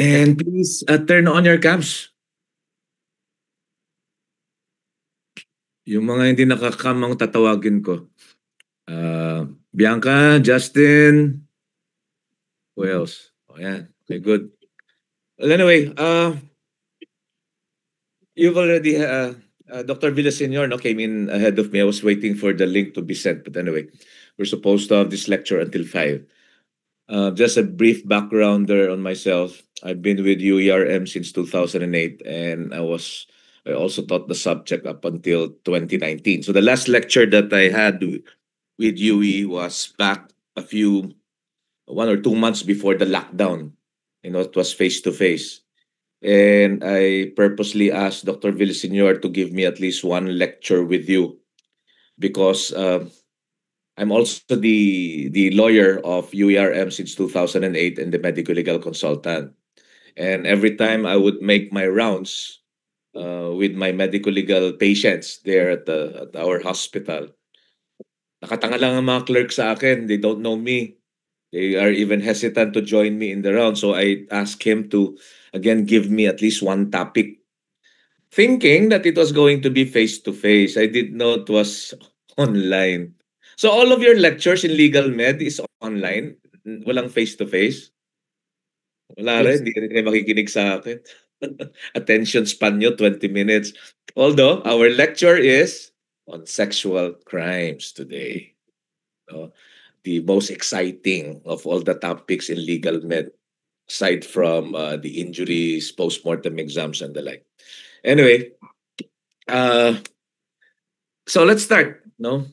And please turn on your cams. Yung mga hindi nakakam ang tatawagin ko. Bianca, Justin, who else? Oh, yeah. Okay, good. Well, anyway, you've already, Dr. Villasenor came in ahead of me. I was waiting for the link to be sent. But anyway, we're supposed to have this lecture until 5. Just a brief background there on myself. I've been with UERM since 2008, and I also taught the subject up until 2019. So the last lecture that I had with UE was back 1 or 2 months before the lockdown. It was face to face. And I purposely asked Dr. Villasenor to give me at least one lecture with you because I'm also the lawyer of UERM since 2008 and the medical legal consultant. And every time I would make my rounds with my medical legal patients there at our hospital, nakatanga lang ang mga clerk sa akin. They don't know me. They are even hesitant to join me in the round. So I asked him to, again, give me at least one topic, thinking that it was going to be face-to-face. I did not it was online. So all of your lectures in legal med is online? Walang face-to-face? Wala rin, Yes. hindi rin kayo makikinig sa akin. Attention span nyo, 20 minutes. Although, our lecture is on sexual crimes today. No? The most exciting of all the topics in legal med, aside from the injuries, post-mortem exams, and the like. Anyway, so let's start. No,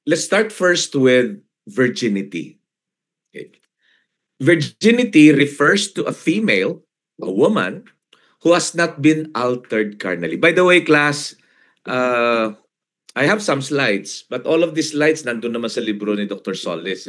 let's start first with virginity. Okay. Virginity refers to a female, a woman, who has not been altered carnally. By the way, class, I have some slides, but all of these slides nandun naman sa libro ni Dr. Solis.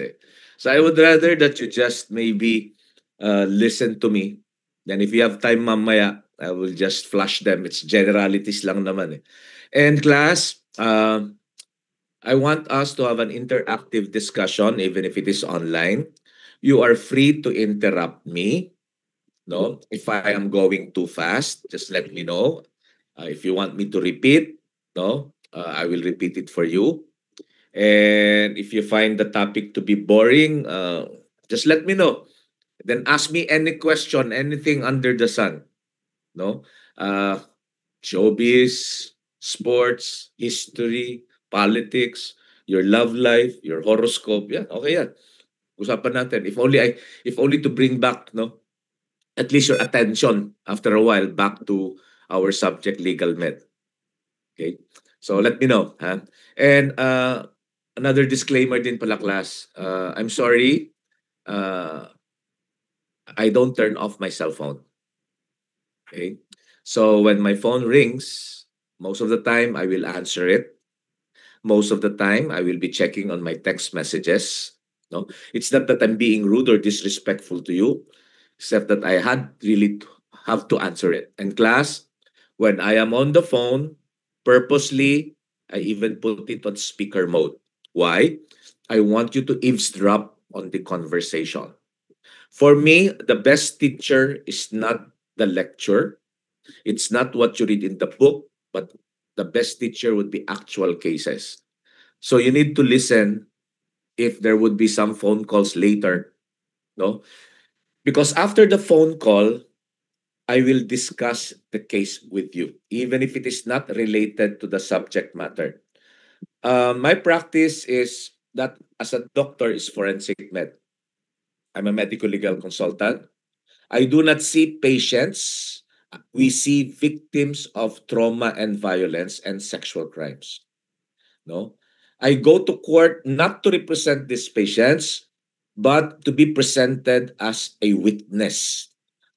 So I would rather that you just maybe listen to me. Then if you have time mamaya, I will just flash them. It's generalities lang naman. And class, I want us to have an interactive discussion, even if it is online. You are free to interrupt me. No, if I am going too fast, just let me know. If you want me to repeat, no, I will repeat it for you. And if you find the topic to be boring, just let me know. Then ask me any question, anything under the sun. No, uh, showbiz, sports, history, politics, your love life, your horoscope. Yeah, okay yan. Usapan natin. If only to bring back, no, at least your attention after a while back to our subject, legal med. Okay? So let me know. Huh? And another disclaimer din pala, class. I'm sorry. Uh, I don't turn off my cell phone. Okay? So when my phone rings, most of the time I will answer it. Most of the time I will be checking on my text messages. No, it's not that I'm being rude or disrespectful to you, except that I had really have to answer it. And class, when I am on the phone, purposely, I even put it on speaker mode. Why? I want you to eavesdrop on the conversation. For me, the best teacher is not the lecture. It's not what you read in the book, but the best teacher would be actual cases. So you need to listen if there would be some phone calls later, no? Because after the phone call, I will discuss the case with you, even if it is not related to the subject matter. My practice is that as a doctor is forensic med. I'm a medical legal consultant. I do not see patients. We see victims of trauma and violence and sexual crimes. No, I go to court not to represent these patients, but to be presented as a witness,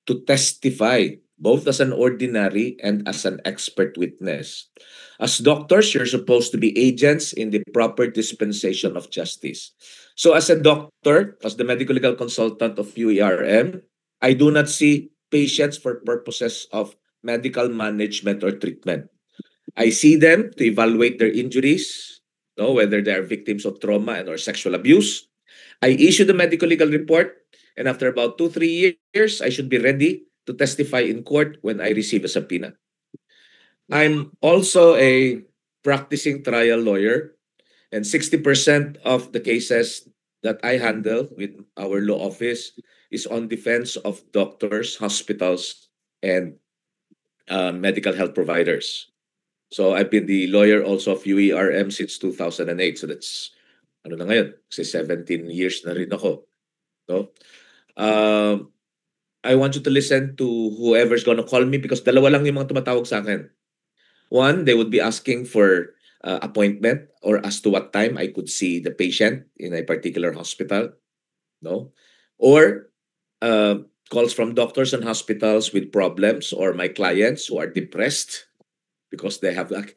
to testify, both as an ordinary and as an expert witness. As doctors, you're supposed to be agents in the proper dispensation of justice. So as a doctor, as the medical legal consultant of UERM, I do not see patients for purposes of medical management or treatment. I see them to evaluate their injuries, no, whether they are victims of trauma and or sexual abuse. I issue the medical legal report, And after about 2, 3 years, I should be ready to testify in court when I receive a subpoena. I'm also a practicing trial lawyer, and 60% of the cases that I handle with our law office is on defense of doctors, hospitals, and medical health providers. So I've been the lawyer also of UERM since 2008. So that's ano na ngayon, kasi 17 years na rin ako. No? Um, I want you to listen to whoever's gonna call me because dalawa lang yung mga tumatawag sa akin. One, they would be asking for appointment or as to what time I could see the patient in a particular hospital. No? Or calls from doctors and hospitals with problems or my clients who are depressed because they have like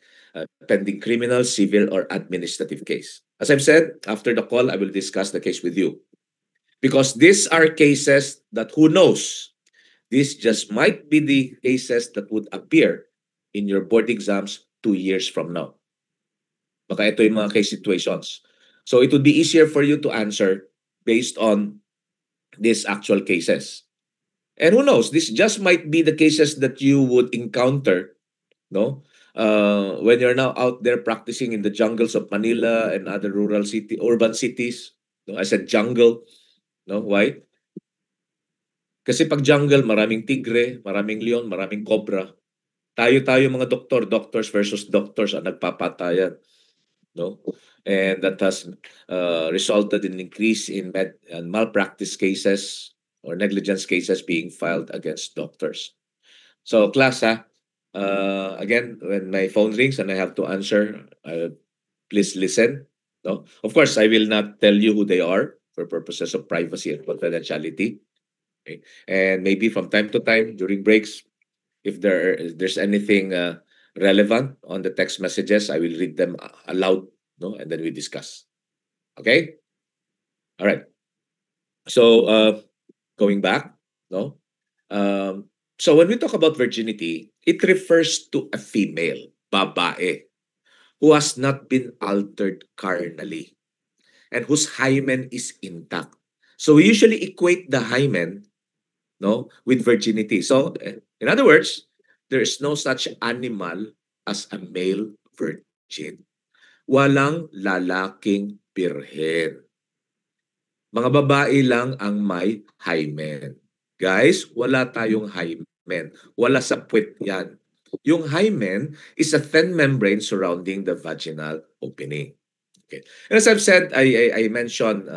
pending criminal, civil, or administrative case. As I've said, after the call, I will discuss the case with you. Because these are cases that who knows, this just might be the cases that would appear in your board exams 2 years from now. Baka ito yung mga case situations. So it would be easier for you to answer based on these actual cases. And who knows, this just might be the cases that you would encounter, no? When you're now out there practicing in the jungles of Manila and other urban cities. No? I said jungle. No? Why? Kasi pag jungle, maraming tigre, maraming leon, maraming cobra. Tayo mga doctors versus doctors ang nagpapatayan. No? And that has resulted in increase in malpractice cases or negligence cases being filed against doctors. So class, again, when my phone rings and I have to answer, please listen. No? Of course, I will not tell you who they are for purposes of privacy and confidentiality. Okay? And maybe from time to time during breaks, if there's anything relevant on the text messages, I will read them aloud, no, and then we discuss. Okay. All right. So going back, no. So when we talk about virginity, it refers to a female, babae, who has not been altered carnally and whose hymen is intact. So we usually equate the hymen, no, with virginity. So in other words, there is no such animal as a male virgin. Walang lalaking birhen. Mga babae lang ang may hymen. Guys, wala tayong hymen. Wala sa puwet yan. Yung hymen is a thin membrane surrounding the vaginal opening. Okay. And as I've said, I mentioned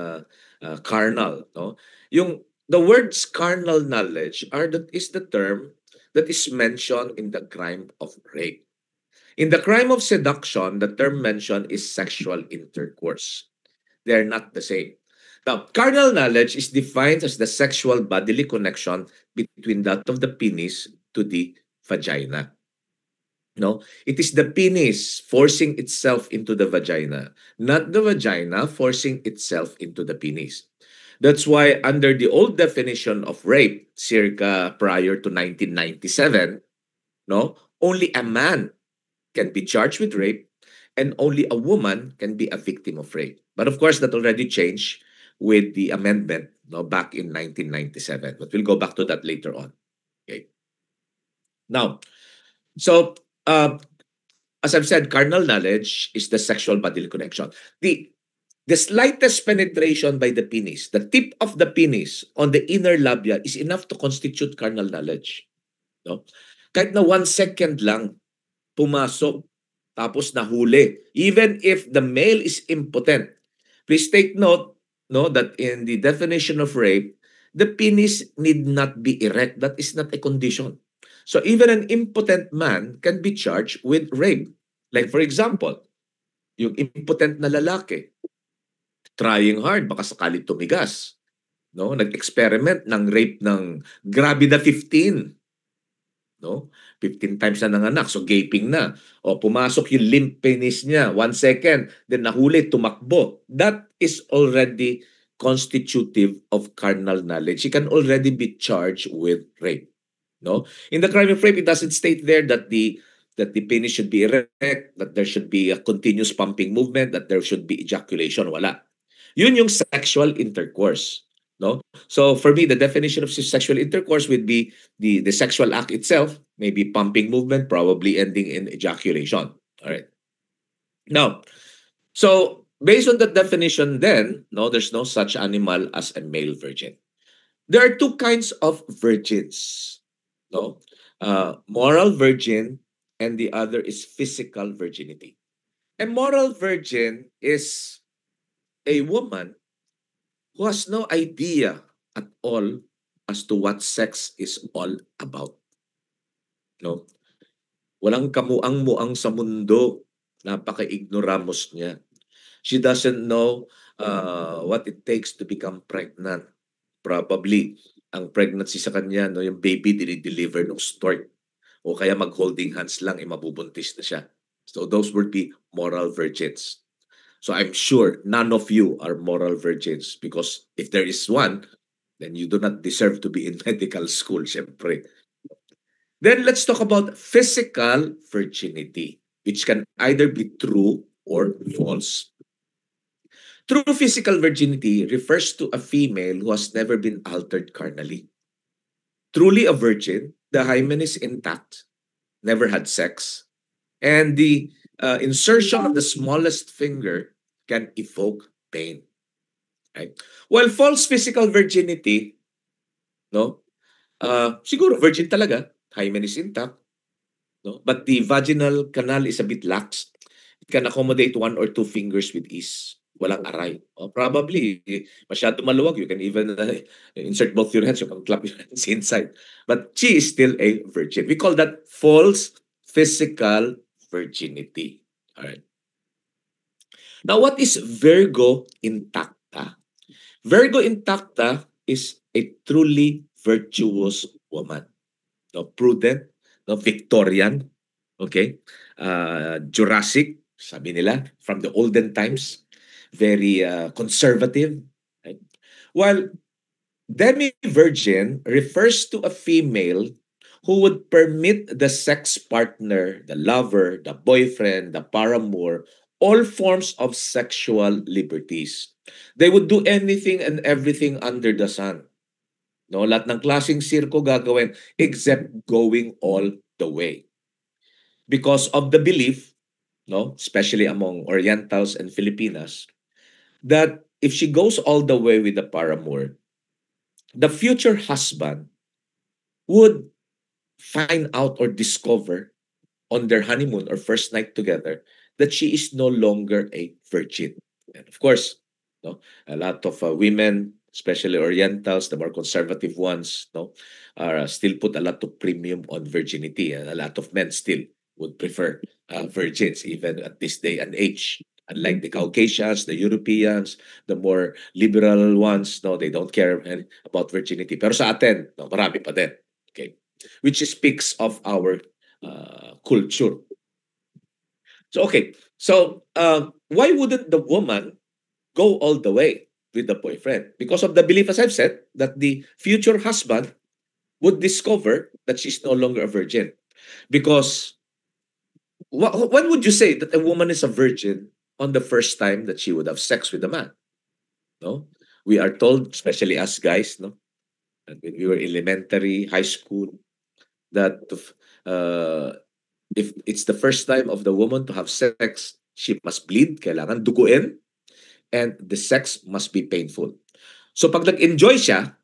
carnal. No? The words carnal knowledge is the term that is mentioned in the crime of rape. In the crime of seduction, the term mentioned is sexual intercourse. They are not the same. Now, carnal knowledge is defined as the sexual bodily connection between that of the penis to the vagina. No, it is the penis forcing itself into the vagina, not the vagina forcing itself into the penis. That's why under the old definition of rape, circa prior to 1997, no, only a man can be charged with rape and only a woman can be a victim of rape. But of course, that already changed with the amendment, no, back in 1997. But we'll go back to that later on. Okay. Now, so as I've said, carnal knowledge is the sexual bodily connection. The slightest penetration by the penis, the tip of the penis on the inner labia is enough to constitute carnal knowledge. No? Kahit na 1 second lang, pumasok, tapos nahuli. Even if the male is impotent. Please take note, no, that in the definition of rape, the penis need not be erect. That is not a condition. So even an impotent man can be charged with rape. Like for example, yung impotent na lalaki, trying hard, baka sakali tumigas. No? Nag-experiment ng rape ng Gravida 15. No? 15 times na nanganak, so gaping na. O pumasok yung limp penis niya, 1 second, then nahuli, tumakbo. That is already constitutive of carnal knowledge. He can already be charged with rape. No? In the crime of rape, it doesn't state there that the penis should be erect, that there should be a continuous pumping movement, that there should be ejaculation. Wala. Yun yung sexual intercourse. No? So for me, the definition of sexual intercourse would be the sexual act itself, maybe pumping movement, probably ending in ejaculation. All right. Now, so based on that definition, then no, there's no such animal as a male virgin. There are two kinds of virgins. No, moral virgin, and the other is physical virginity. A moral virgin is a woman who has no idea at all as to what sex is all about. No? Walang kamuang-muang sa mundo. Napaka-ignoramos niya. She doesn't know what it takes to become pregnant. Probably, ang pregnancy sa kanya, no, yung baby dinideliver ng stork. O kaya mag-holding hands lang, mabubuntis na siya. So those would be moral virgins. So I'm sure none of you are moral virgins because if there is one, then you do not deserve to be in medical school, syempre. Then let's talk about physical virginity, which can either be true or false. True physical virginity refers to a female who has never been altered carnally. Truly a virgin, the hymen is intact, never had sex, and the insertion of the smallest finger can evoke pain. Right? While false physical virginity, no, siguro virgin talaga, hymen is intact, no, but the vaginal canal is a bit lax. It can accommodate one or two fingers with ease. Walang aray. Probably, masyado maluwag. You can even insert both your hands. You can clap your hands inside. But she is still a virgin. We call that false physical virginity. All right. Now, what is Virgo intacta? Virgo intacta is a truly virtuous woman. No, prudent, no, Victorian, okay? Jurassic, sabi nila, from the olden times, very conservative. Right? While demi-virgin refers to a female who would permit the sex partner, the lover, the boyfriend, the paramour, all forms of sexual liberties. They would do anything and everything under the sun. No, lahat ng klaseng sirko gagawin except going all the way. Because of the belief, no, especially among Orientals and Filipinas, that if she goes all the way with the paramour, the future husband would find out or discover on their honeymoon or first night together that she is no longer a virgin. And of course, no, a lot of women, especially Orientals, the more conservative ones, no, are still put a lot of premium on virginity, and a lot of men still would prefer virgins even at this day and age. Unlike the Caucasians, the Europeans, the more liberal ones, no, they don't care about virginity. Pero sa atin, no, marami pa din. Okay, which speaks of our culture. So okay, so why wouldn't the woman go all the way with the boyfriend? Because of the belief, as I've said, that the future husband would discover that she's no longer a virgin. Because when would you say that a woman is a virgin on the first time that she would have sex with a man? No, we are told, especially us guys, no, and when we were elementary, high school, that uh, if it's the first time of the woman to have sex, she must bleed, kailangan duguin, and the sex must be painful. So pag nag-enjoy siya,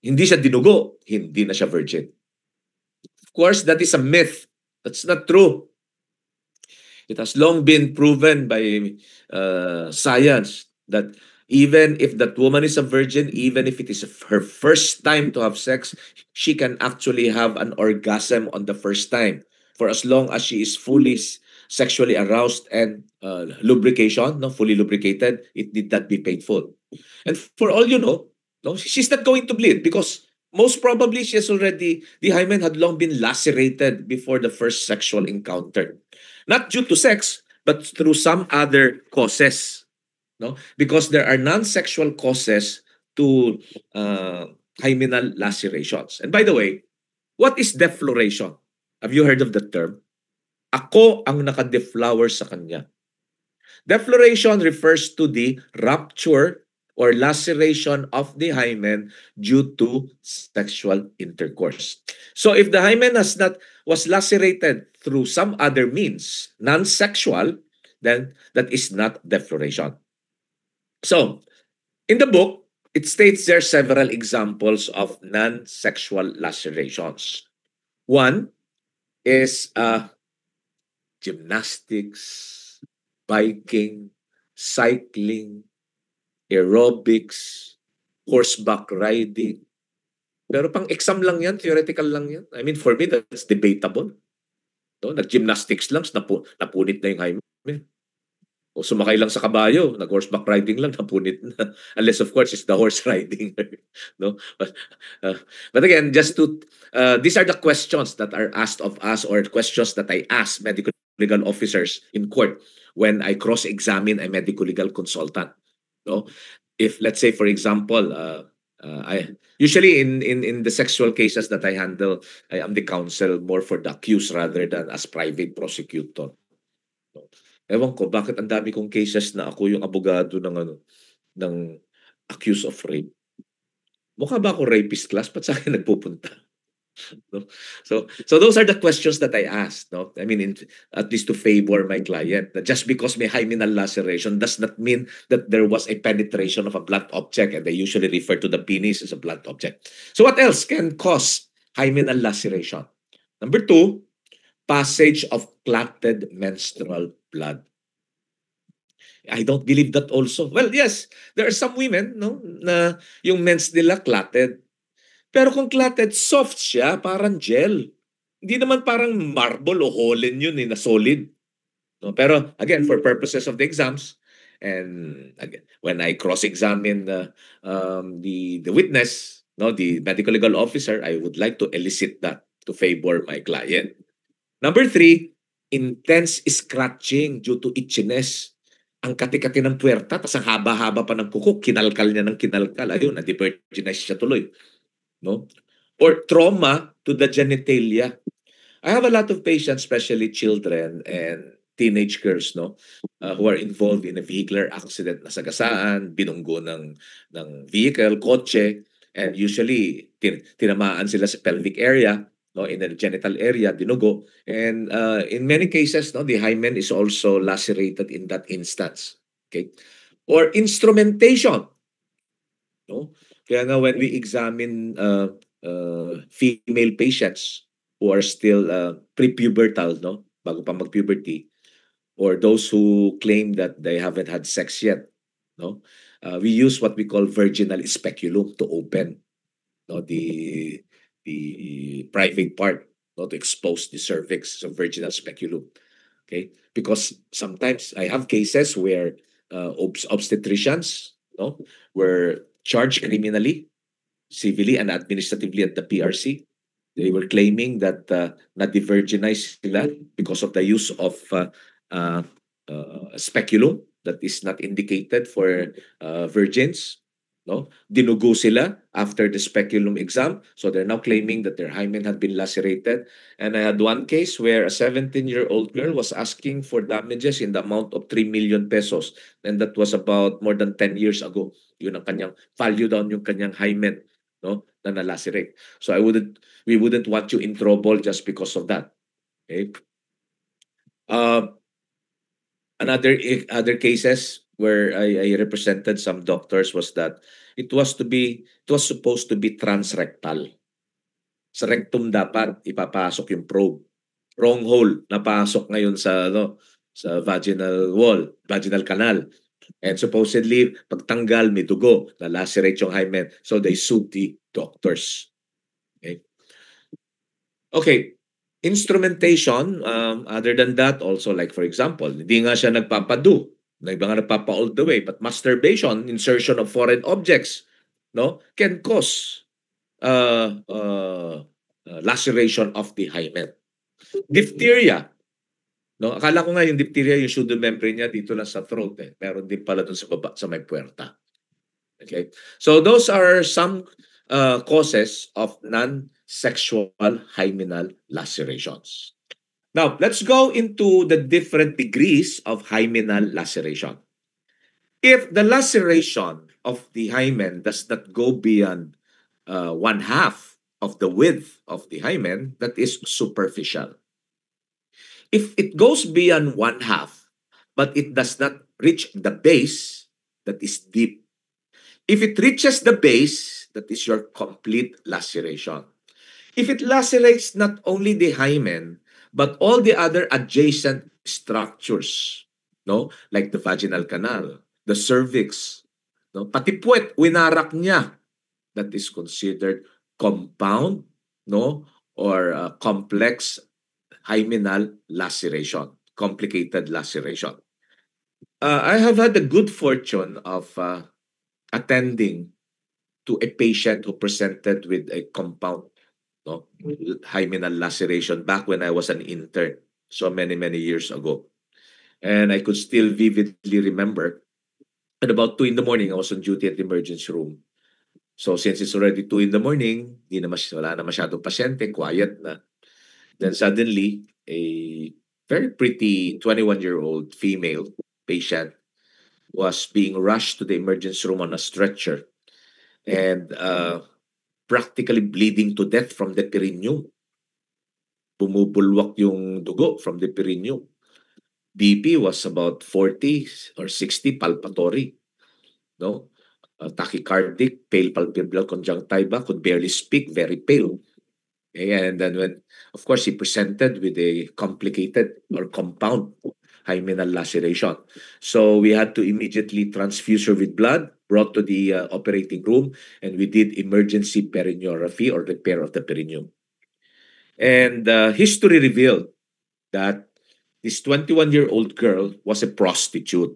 hindi siya dinugo, hindi na siya virgin. Of course, that is a myth. That's not true. It has long been proven by science that even if that woman is a virgin, even if it is her first time to have sex, she can actually have an orgasm on the first time for as long as she is fully sexually aroused and lubrication, no, fully lubricated. It need not be painful. And for all you know, no, she's not going to bleed because most probably she has already, the hymen had long been lacerated before the first sexual encounter. Not due to sex, but through some other causes. No? Because there are non-sexual causes to hymenal lacerations. And by the way, what is defloration? Have you heard of the term? Ako ang naka-deflower sa kanya. Defloration refers to the rupture or laceration of the hymen due to sexual intercourse. So if the hymen was lacerated through some other means, non-sexual, then that is not defloration. So in the book, it states there are several examples of non-sexual lacerations. One is gymnastics, biking, cycling, aerobics, horseback riding. Pero pang exam lang yan, theoretical lang yan. I mean, for me, that's debatable. No? Nag-gymnastics lang, napunit na yung hymen. O sumakay lang sa kabayo, nag-horseback riding lang, napunit na. Unless, of course, it's the horse riding. No? Uh, but again, these are the questions that are asked of us, or questions that I ask medical legal officers in court when I cross-examine a medical legal consultant. No? If, let's say, for example, I usually in the sexual cases that I handle, I am the counsel more for the accused rather than as private prosecutor. No? Ewan ko bakit ang dami kong cases na ako yung abogado ng accused of rape. Mukha ba ako rapist class? Ba't sa akin nagpupunta? No? So those are the questions that I asked. No? I mean, at least to favor my client. That just because may hymenal laceration does not mean that there was a penetration of a blunt object, and they usually refer to the penis as a blunt object. So what else can cause hymenal laceration? Number two, passage of clotted menstrual blood. I don't believe that also. Well, yes, there are some women, no, na yung mens nila clotted. Pero kung clotted, soft siya, parang gel. Hindi naman parang marble o holin yun na solid. No? Pero again, for purposes of the exams, and again, when I cross-examine the witness, no, the medical legal officer, I would like to elicit that to favor my client. Number three, intense scratching due to itchiness. Ang kati-kati ng puwerta, tas ang haba-haba pa ng kuko, kinalkal niya ng kinalkal. Ayun, na-devirginize siya tuloy. No? Or trauma to the genitalia. I have a lot of patients, especially children and teenage girls, no, who are involved in a vehicular accident, nasagasaan, binunggo ng vehicle, kotse, and usually tinamaan sila sa pelvic area, no, in the genital area, dinugo, and in many cases, no, the hymen is also lacerated in that instance. Okay, or instrumentation, no. Kaya nga when we examine female patients who are still pre-pubertal, no, bago pa mag-puberty, or those who claim that they haven't had sex yet, no, we use what we call virginal speculum to open, no, the private part, no, to expose the cervix, so virginal speculum. Okay, because sometimes I have cases where obstetricians, no, were charged criminally, civilly, and administratively at the PRC. They were claiming that na-devirginize sila because of the use of uh, speculum that is not indicated for virgins. No? Dinugo sila after the speculum exam. So they're now claiming that their hymen had been lacerated. And I had one case where a 17-year-old girl was asking for damages in the amount of 3 million pesos. And that was about more than 10 years ago. Yun ang kanyang value down yung kanyang hymen, no, na nalacerate. So we wouldn't want you in trouble just because of that. Okay? Other cases where I represented some doctors was that it was supposed to be transrectal. Sa rectum dapat ipapasok yung probe. Wrong hole, napasok ngayon sa vaginal wall, vaginal canal. And supposedly, pagtanggal, may dugo, na-lacerate yung hymen. So they sued the doctors. Okay. Okay. Instrumentation, other than that, also like for example, hindi nga siya nagpapado, na iba nga nagpapa all the way, but masturbation, insertion of foreign objects, no, can cause laceration of the hymen. Diphtheria, no, akala ko nga yung diphtheria, yung pseudomembrane niya dito lang sa throat, meron din pala dun sa baba, sa may puwerta. Okay, so those are some causes of non-sexual hymenal lacerations. Now, let's go into the different degrees of hymenal laceration. If the laceration of the hymen does not go beyond one half of the width of the hymen, that is superficial. If it goes beyond one half, but it does not reach the base, that is deep. If it reaches the base, that is your complete laceration. If it lacerates not only the hymen, but all the other adjacent structures, no? Like the vaginal canal, the cervix, no? Pati puwet, winarak niya. That is considered compound, no? Or complex hymenal laceration, complicated laceration. I have had the good fortune of attending to a patient who presented with a compound, no, hymenal laceration back when I was an intern, so many years ago. And I could still vividly remember at about 2 in the morning, I was on duty at the emergency room. So since it's already 2 in the morning, wala na masyadong pasyente, quiet na. Then suddenly, a very pretty 21-year-old female patient was being rushed to the emergency room on a stretcher and practically bleeding to death from the perineum. Bumubulwak yung dugo from the perineum. BP was about 40 or 60, palpatory. No? Tachycardic, pale palpebral conjunctiva, could barely speak, very pale. Okay, and then when, of course, he presented with a complicated or compound hymenal laceration. So we had to immediately transfuse her with blood, brought to the operating room, and we did emergency perineuraphy or repair of the perineum. And history revealed that this 21-year-old girl was a prostitute,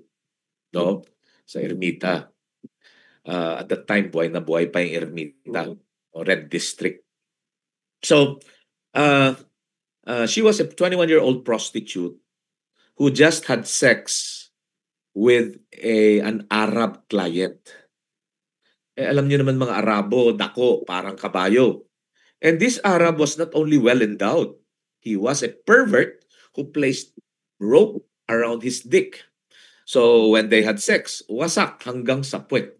no? Sa Ermita. At that time, buhay na buhay pa yung Ermita, o Red District. So, she was a 21-year-old prostitute who just had sex with an Arab client. Alam niyo naman mga Arabo, dako, parang kabayo. And this Arab was not only well endowed, he was a pervert who placed rope around his dick. So when they had sex, wasak hanggang sa puwet.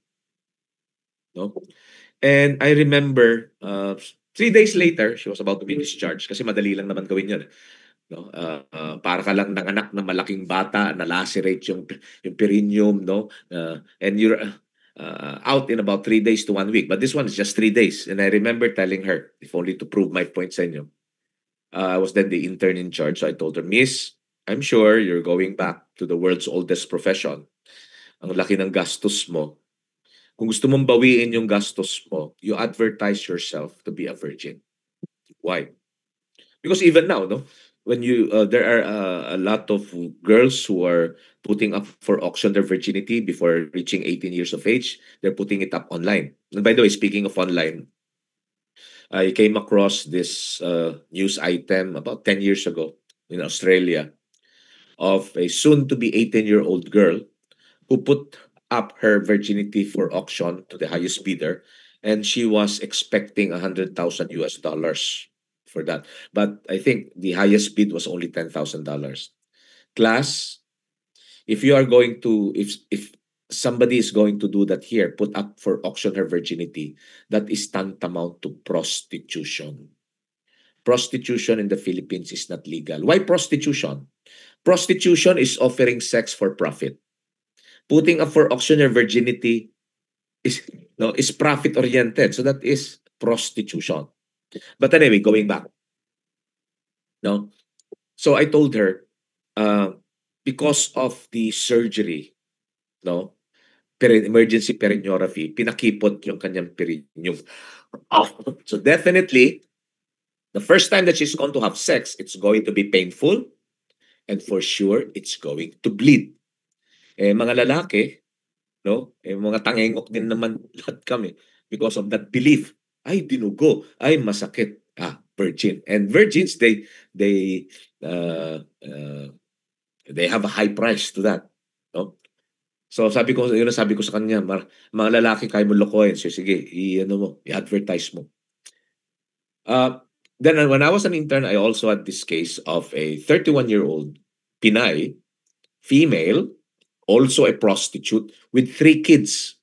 No? And I remember 3 days later, she was about to be discharged kasi madali lang naman gawin yun. No? Para ka lang ng anak na malaking bata, na-lacerate yung perineum, no? And you're out in about 3 days to 1 week. But this one is just 3 days. And I remember telling her, if only to prove my point sa inyo, I was then the intern in charge. So I told her, Miss, I'm sure you're going back to the world's oldest profession. Ang laki ng gastos mo. Kung gusto mong bawiin yung gastos mo, you advertise yourself to be a virgin. Why? Because even now, no, when you there are a lot of girls who are putting up for auction their virginity before reaching 18 years of age. They're putting it up online. And by the way, speaking of online, I came across this news item about 10 years ago in Australia of a soon-to-be 18-year-old girl who put up her virginity for auction to the highest bidder, and she was expecting $100,000 for that. But I think the highest bid was only $10,000. Class, if you are going to, if somebody is going to do that here, put up for auction her virginity, that is tantamount to prostitution. Prostitution in the Philippines is not legal. Why prostitution? Prostitution is offering sex for profit. Putting up for auction your virginity is profit oriented. So that is prostitution. But anyway, going back. No. So I told her, because of the surgery, no, emergency perineuraphy, pinakipot yung kanyang perineum. So definitely, the first time that she's going to have sex, it's going to be painful, and for sure, it's going to bleed. Mga lalaki, no, mga tangengok din naman lahat kami because of that belief. Ay, dinugo. Ay, masakit. Virgin. And virgins, they have a high price to that. No? So sabi ko sa kanya, mga lalaki kaya mo lokohin. So sige, i-advertise mo. Then when I was an intern, I also had this case of a 31-year-old Pinay female, also a prostitute with 3 kids.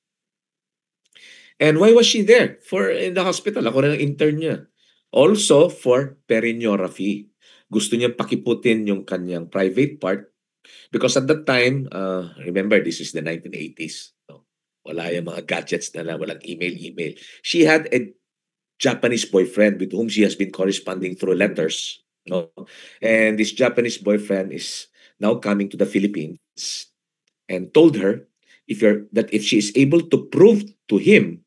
And why was she there? For in the hospital. Ako rin ang intern niya. Also for perineuraphy. Gusto niyang pakiputin yung kanyang private part because at that time, remember, this is the 1980s. No? Wala yung mga gadgets na walang email. She had a Japanese boyfriend with whom she has been corresponding through letters. No? And this Japanese boyfriend is now coming to the Philippines and told her if she is able to prove to him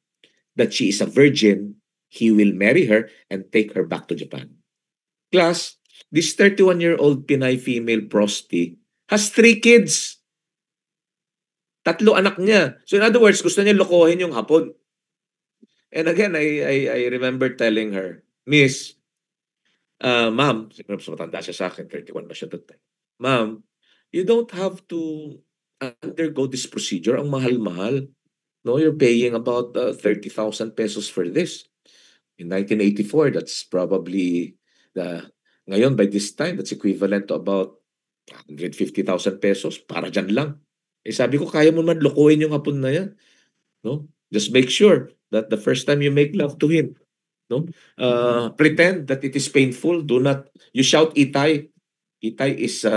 that she is a virgin, he will marry her and take her back to Japan. Plus, this 31-year-old Pinay female prosti has 3 kids. 3 anak niya. So in other words, gusto niya lokohin yung Hapon. And again, I remember telling her, Miss, ma'am, siguro mas matanda siya sa akin, 31 ba siya that time. Ma'am, you don't have to undergo this procedure. Ang mahal-mahal. No, you're paying about 30,000 pesos for this. In 1984, that's probably ngayon by this time, that's equivalent to about 150,000 pesos para dyan lang. Eh sabi ko, kaya mo man lokohin yung Hapon na yan. No? Just make sure that the first time you make love to him, no? Pretend that it is painful. Do not, you shout itay. Itay is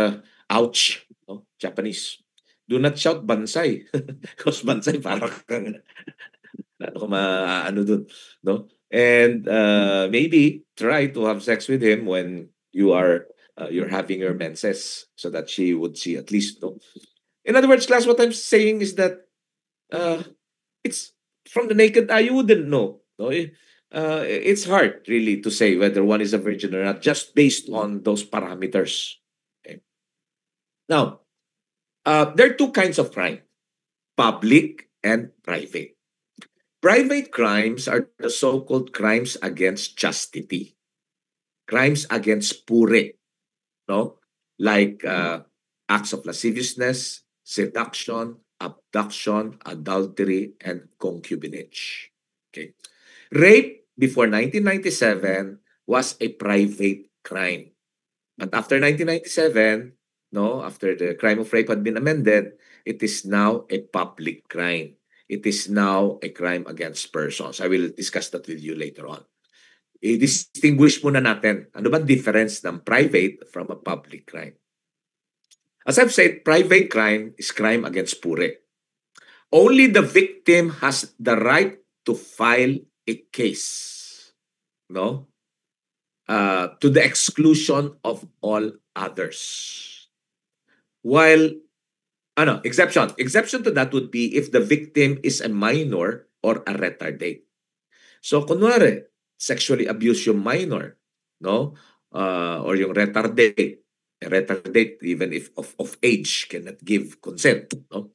ouch, no? Japanese. Do not shout bansay. Because bansay parang ano ko ano dun, no? And maybe try to have sex with him when you're having your menses so that she would see at least, no? In other words, class, what I'm saying is that it's from the naked eye, you wouldn't know. No? It's hard really to say whether one is a virgin or not just based on those parameters. Okay? Now, there are two kinds of crime, public and private. Private crimes are the so-called crimes against chastity, crimes against pure, no? Like acts of lasciviousness, seduction, abduction, adultery, and concubinage. Okay. Rape before 1997 was a private crime. But after 1997, no, after the crime of rape had been amended, it is now a public crime. It is now a crime against persons. I will discuss that with you later on. I-distinguish muna natin, ano ba difference ng private from a public crime? As I've said, private crime is crime against pure. Only the victim has the right to file a case, no? To the exclusion of all others. While exception to that would be if the victim is a minor or a retardate. So kunwari, sexually abuse yung minor, no? Or yung retardate. A retardate, even if of age, cannot give consent, no?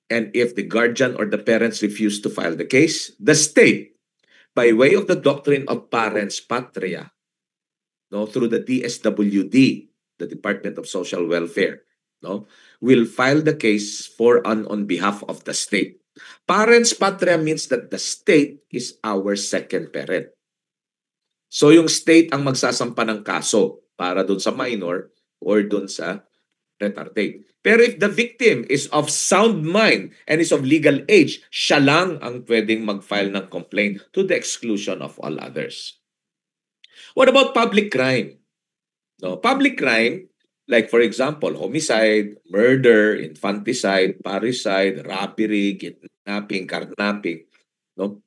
And if the guardian or the parents refuse to file the case, the state, by way of the doctrine of parens patria, no, through the DSWD, the Department of Social Welfare, no, will file the case on behalf of the state. Parents patria means that the state is our second parent. So yung state ang magsasampa ng kaso para dun sa minor or dun sa retardate. Pero if the victim is of sound mind and is of legal age, siya lang ang pwedeng mag-file ng complaint to the exclusion of all others. What about public crime? No, public crime, like for example, homicide, murder, infanticide, parricide, robbery, kidnapping, carnapping, no?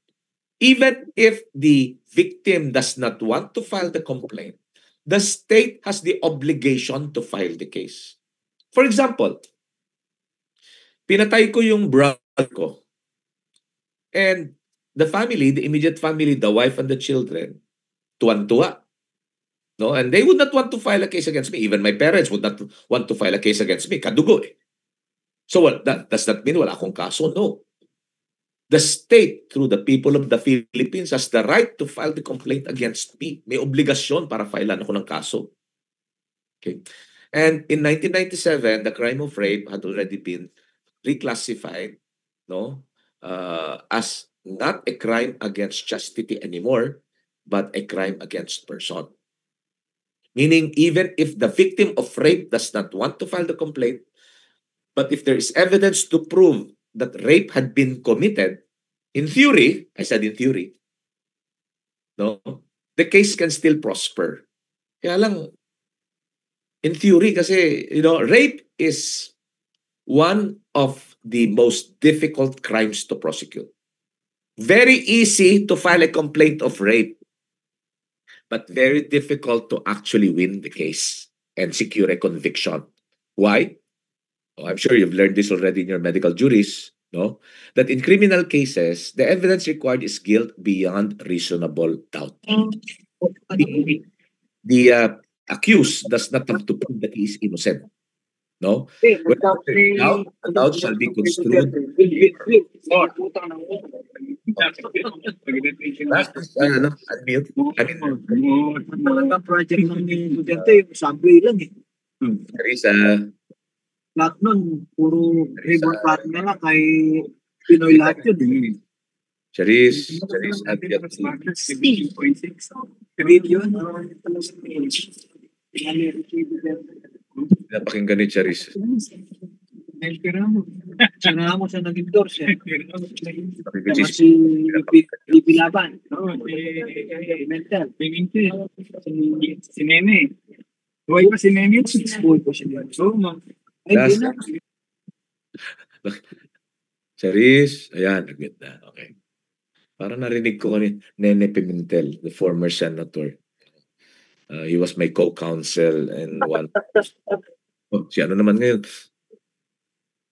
Even if the victim does not want to file the complaint, the state has the obligation to file the case. For example, pinatay ko yung brother ko. And the family, the immediate family, the wife and the children, tuwan-tuwa. No? And they would not want to file a case against me. Even my parents would not want to file a case against me. Kadugo eh. So does that mean wala akong kaso? No. The state, through the people of the Philippines, has the right to file the complaint against me. May obligasyon para filean ako ng kaso. Okay. And in 1997, the crime of rape had already been reclassified, no, as not a crime against chastity anymore, but a crime against person. Meaning, even if the victim of rape does not want to file the complaint, but if there is evidence to prove that rape had been committed, In theory, I said in theory, no, the case can still prosper. Kaya lang, in theory kasi, rape is one of the most difficult crimes to prosecute. Very easy to file a complaint of rape, but very difficult to actually win the case and secure a conviction. Why? Oh, I'm sure you've learned this already in your medical juries, no? That in criminal cases, the evidence required is guilt beyond reasonable doubt. The accused does not have to prove that he is innocent. No? When there's doubt, the doubt shall be construed. Unmute. I mean, Talagang project ng estudyante, yung subway lang eh. Teresa, Lahat nun, puro ribbon cutting na lang kay Pinoy lahat yun. Charis, advocate. Million. Napakinggan ni Charis. Sinahan mo siya nag-endorse eh. Which is, Si Libilaban. Mental. Si Nene. Buhay pa si Nene. School ko siya. So, ay, Last- di na. Charis, ayan, nag-mute na. Okay. Parang narinig ko ni Nene Pimentel, the former senator. He was my co-counsel and one. Oh, si ano naman ngayon?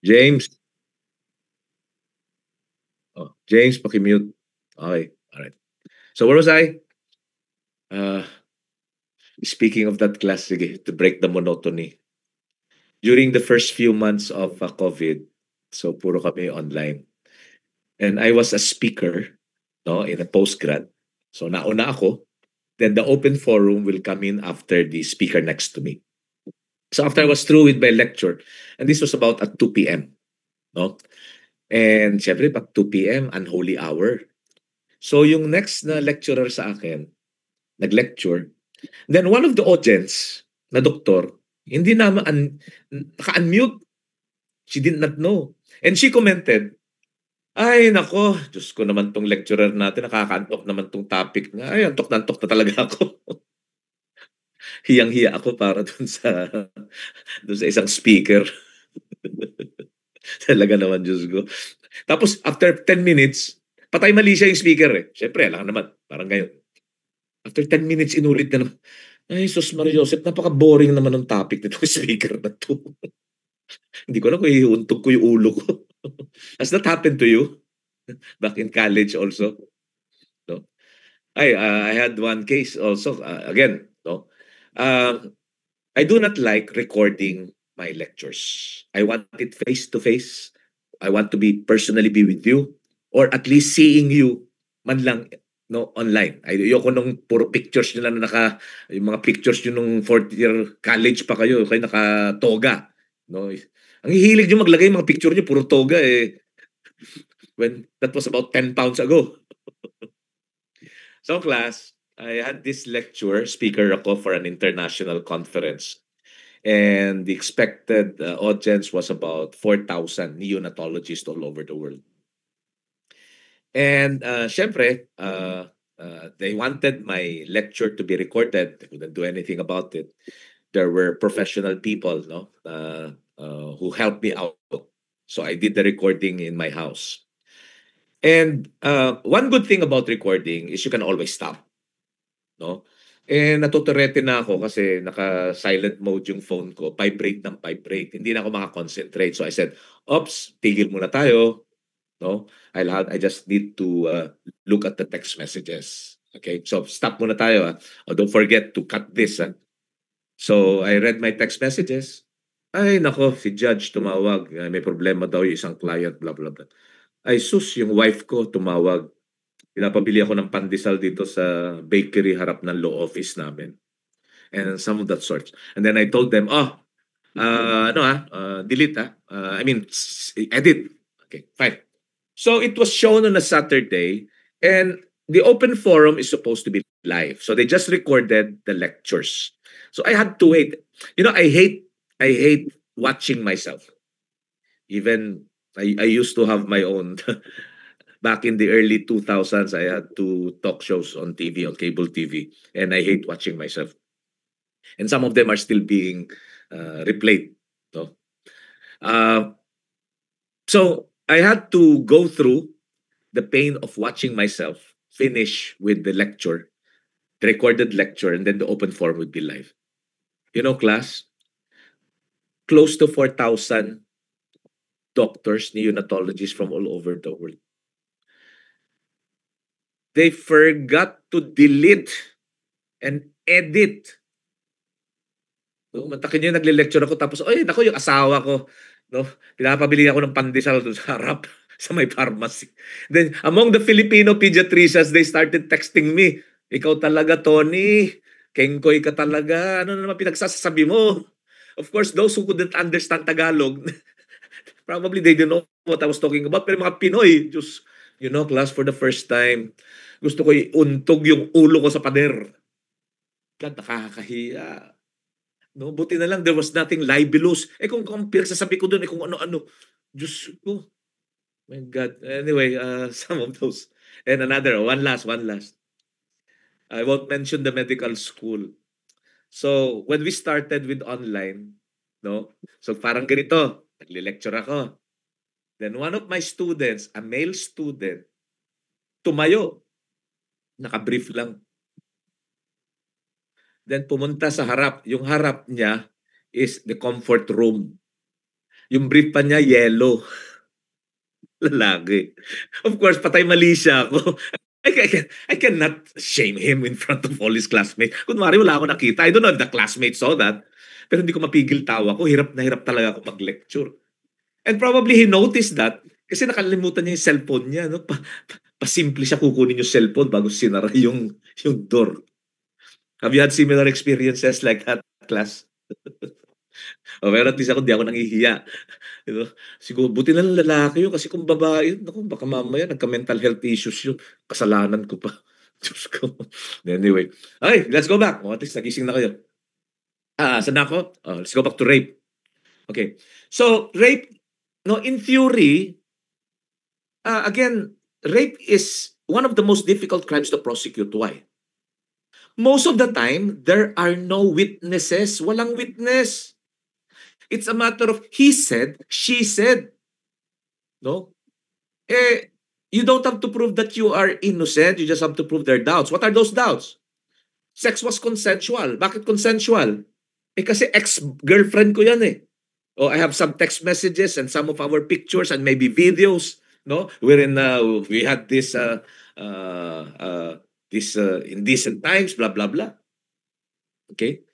James. Oh, James, pakimute. Okay, all right. So where was I? Speaking of that class, sige, to break the monotony. During the first few months of COVID, so puro kami online. And I was a speaker, no, in a postgrad. So nauna ako, then the open forum will come in after the speaker next to me. So after I was through with my lecture, and this was about at 2 p.m., no? And syempre, pag 2 p.m., unholy hour. So yung next na lecturer sa akin, nag-lecture, then one of the audience na doktor, hindi na naka-unmute. She did not know. And she commented, ay, nako, Diyos ko naman tong lecturer natin, nakaka-antok naman tong topic na. Ay, antok na talaga ako. Hiyang-hiya ako para dun sa isang speaker. Talaga naman, Diyos ko. Tapos, after 10 minutes, patay mali siya yung speaker eh. Siyempre, alam naman, parang ngayon. After 10 minutes, inulit na naman. Ay, Sus Maria Joseph, napaka-boring naman ng topic nitong speaker na to. Hindi ko alam kung iuuntog ko yung ulo ko. Has that happened to you? Back in college also? No? I had one case also, again, no? I do not like recording my lectures. I want it face to face. I want to personally be with you, or at least seeing you man lang, no, online. Ayoko nung puro pictures nyo lang na yung mga pictures nyo nung fourth year college pa kayo naka-toga. No? Ang hihilig nyo maglagay mga picture nyo, puro toga eh. When that was about 10 pounds ago. So class, I had this lecture, speaker ako for an international conference. And the expected audience was about 4,000 neonatologists all over the world. And syempre, they wanted my lecture to be recorded. They couldn't do anything about it. There were professional people, no, who helped me out. So I did the recording in my house. And one good thing about recording is you can always stop. No? Eh, natuturete na ako kasi naka-silent mode yung phone ko. Vibrate ng vibrate. Hindi na ako makakoncentrate. So I said, oops, tigil muna tayo. No? I just need to look at the text messages. Okay? So stop muna tayo. Oh, don't forget to cut this. So I read my text messages. Ay, nako, si Judge tumawag. May problema daw yung isang client, blah, blah, blah. Ay, sus, yung wife ko tumawag. Pinapabili ako ng pandesal dito sa bakery harap ng law office namin. And some of that sorts. And then I told them, delete edit. Okay, fine. So it was shown on a Saturday and the open forum is supposed to be live. So they just recorded the lectures. So I had to wait. I hate watching myself. Even I used to have my own Back in the early 2000s, I had 2 talk shows on TV, on cable TV, and I hate watching myself. And some of them are still being replayed. No? Uh, so I had to go through the pain of watching myself finish with the lecture, the recorded lecture, and then the open forum would be live. You know, class, close to 4,000 doctors, neonatologists from all over the world. They forgot to delete and edit. No, mantakin niyo nagle-lecture ako tapos, ay, naku, yung asawa ko, no, pinapabili ako ng pandesal doon sa harap sa may pharmacy. Then, among the Filipino pediatricians, they started texting me, ikaw talaga, Tony, kengkoy ka talaga, ano naman pinagsasabi mo? Of course, those who couldn't understand Tagalog, probably they didn't know what I was talking about. Pero mga Pinoy, just, class, for the first time, gusto ko iuntog yung ulo ko sa pader. God, nakakahiya. No, buti na lang there was nothing libelous. Kung pinagsasabi ko doon, kung ano-ano. Diyos ko. My God. Anyway, some of those. And another, one last. I won't mention the medical school. So, when we started with online, no? So, parang ganito. Nagli-lecture ako. Then one of my students, a male student, tumayo. Nakabrief lang. Then pumunta sa harap. Yung harap niya is the comfort room. Yung brief pa niya, yellow. Lalaki. Of course, patay mali siya ako. I cannot shame him in front of all his classmates. Kunwari, wala ako nakita. I don't know if the classmates saw that. Pero hindi ko mapigil tawa ko. Hirap na hirap talaga ako mag-lecture. And probably he noticed that kasi nakalimutan niya yung cellphone niya. No? Pasimple siya kukunin yung cellphone bago sinara yung door. Have you had similar experiences like that, class? Pero at least ako, di ako nangihiya. Siguro, buti na lang lalaki yun kasi kung babae yun, naku, baka mamaya nagka-mental health issues yun. Kasalanan ko pa. Diyos ko. Anyway. Okay, let's go back. At least nagising na kayo. Saan na ako? Let's go back to rape. Okay. So, rape, in theory, again, rape is one of the most difficult crimes to prosecute. Why? Most of the time, there are no witnesses. Walang witness. It's a matter of he said, she said. No? You don't have to prove that you are innocent. You just have to prove their doubts. What are those doubts? Sex was consensual. Bakit consensual? Kasi ex-girlfriend ko yan eh. I have some text messages and some of our pictures and maybe videos, no? Wherein we had this indecent times, blah, blah, blah. Okay?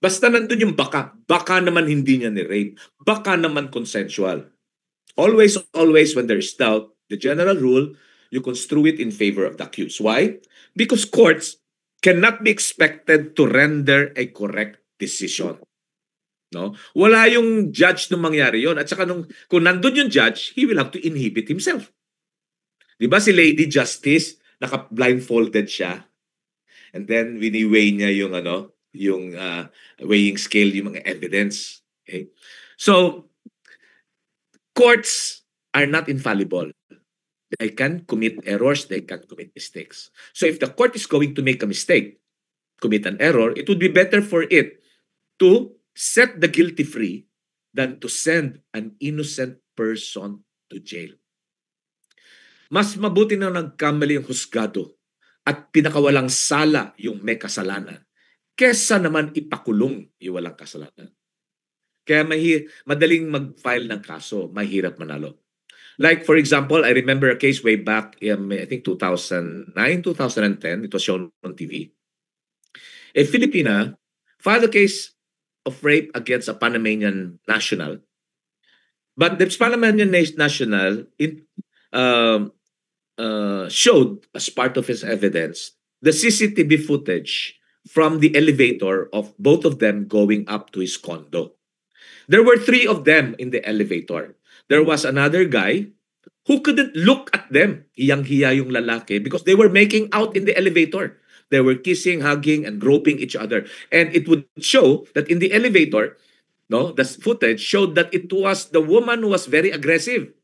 Basta nandun yung baka. Baka naman hindi niya ni-rape. Baka naman consensual. Always, when there's doubt, the general rule, you construe it in favor of the accused. Why? Because courts cannot be expected to render a correct decision. No? Wala yung judge nung mangyari yon. At saka kung nandun yung judge, he will have to inhibit himself. Di ba si Lady Justice, naka-blindfolded siya. And then wini-weigh niya yung weighing scale, yung mga evidence. Okay? So, courts are not infallible. They can commit errors, they can commit mistakes. So if the court is going to make a mistake, commit an error, it would be better for it to set the guilty free than to send an innocent person to jail. Mas mabuti na nagkamali yung husgado at pinakawalang sala yung may kasalanan kesa naman ipakulong yung walang kasalanan. Kaya madaling mag-file ng kaso, mahirap manalo. Like, for example, I remember a case way back in, I think, 2009, 2010. It was shown on TV. A Filipina filed a case of rape against a Panamanian national. But the Panamanian national showed, as part of his evidence, the CCTV footage from the elevator of both of them going up to his condo. There were 3 of them in the elevator. There was another guy who couldn't look at them. Hiyang-hiya yung lalaki because they were making out in the elevator. They were kissing, hugging, and groping each other. And it would show that in the elevator, the footage showed that it was the woman who was very aggressive.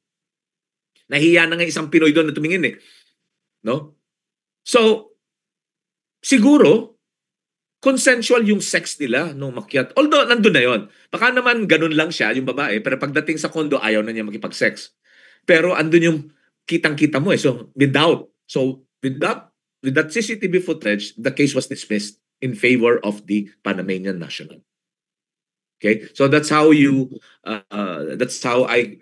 Nahiya na nga isang Pinoy doon na tumingin eh. No? So, siguro, consensual yung sex nila nung makyat. Although, nandun na yon. Baka naman ganun lang siya, yung babae, pero pagdating sa kondo, ayaw na niya makipag-sex. Pero andun yung kitang-kita mo eh. So, with that CCTV footage, the case was dismissed in favor of the Panamanian national. Okay, so that's how I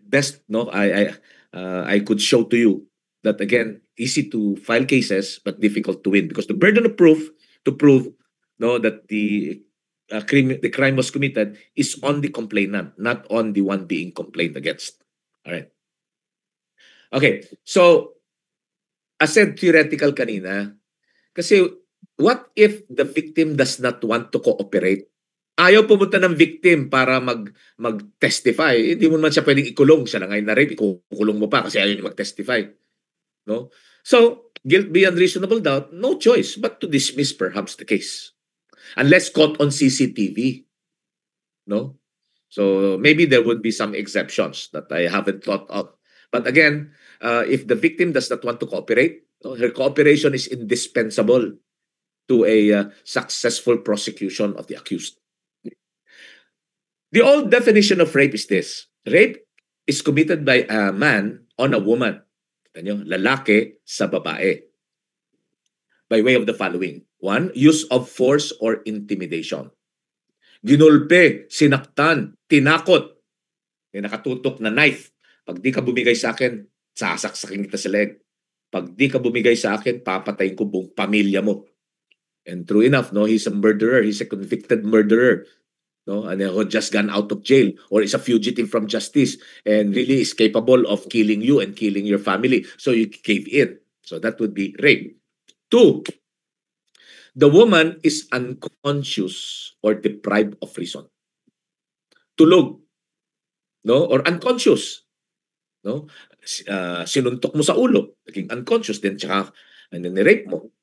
best I could show to you that again easy to file cases but difficult to win because the burden of proof to prove that the crime was committed is on the complainant, not on the one being complained against. All right. Okay, so as said theoretical kanina, kasi what if the victim does not want to cooperate? Ayaw pumunta ng victim para mag-testify. Hindi mo naman siya pwedeng ikulong. Siya na ngayon na rape, ikukulong mo pa kasi ayaw niya mag-testify. No? So, guilt beyond reasonable doubt, no choice but to dismiss perhaps the case. Unless caught on CCTV. No? So, maybe there would be some exceptions that I haven't thought of. But again, if the victim does not want to cooperate, her cooperation is indispensable to a successful prosecution of the accused. The old definition of rape is this. Rape is committed by a man on a woman. Nyo, lalaki sa babae. By way of the following. 1, use of force or intimidation. Ginulpe, sinaktan, tinakot. May nakatutok na knife. Pag di ka bumigay sa akin, sasaksakin kita sa leg. Pag di ka bumigay sa akin, papatayin ko buong pamilya mo. And true enough, he's a murderer. He's a convicted murderer. And who just gone out of jail or is a fugitive from justice and really is capable of killing you and killing your family. So you gave in. So that would be rape. 2, the woman is unconscious or deprived of reason. Tulog. Or unconscious. Sinuntok mo sa ulo. Naging unconscious din tsaka ni-rape mo.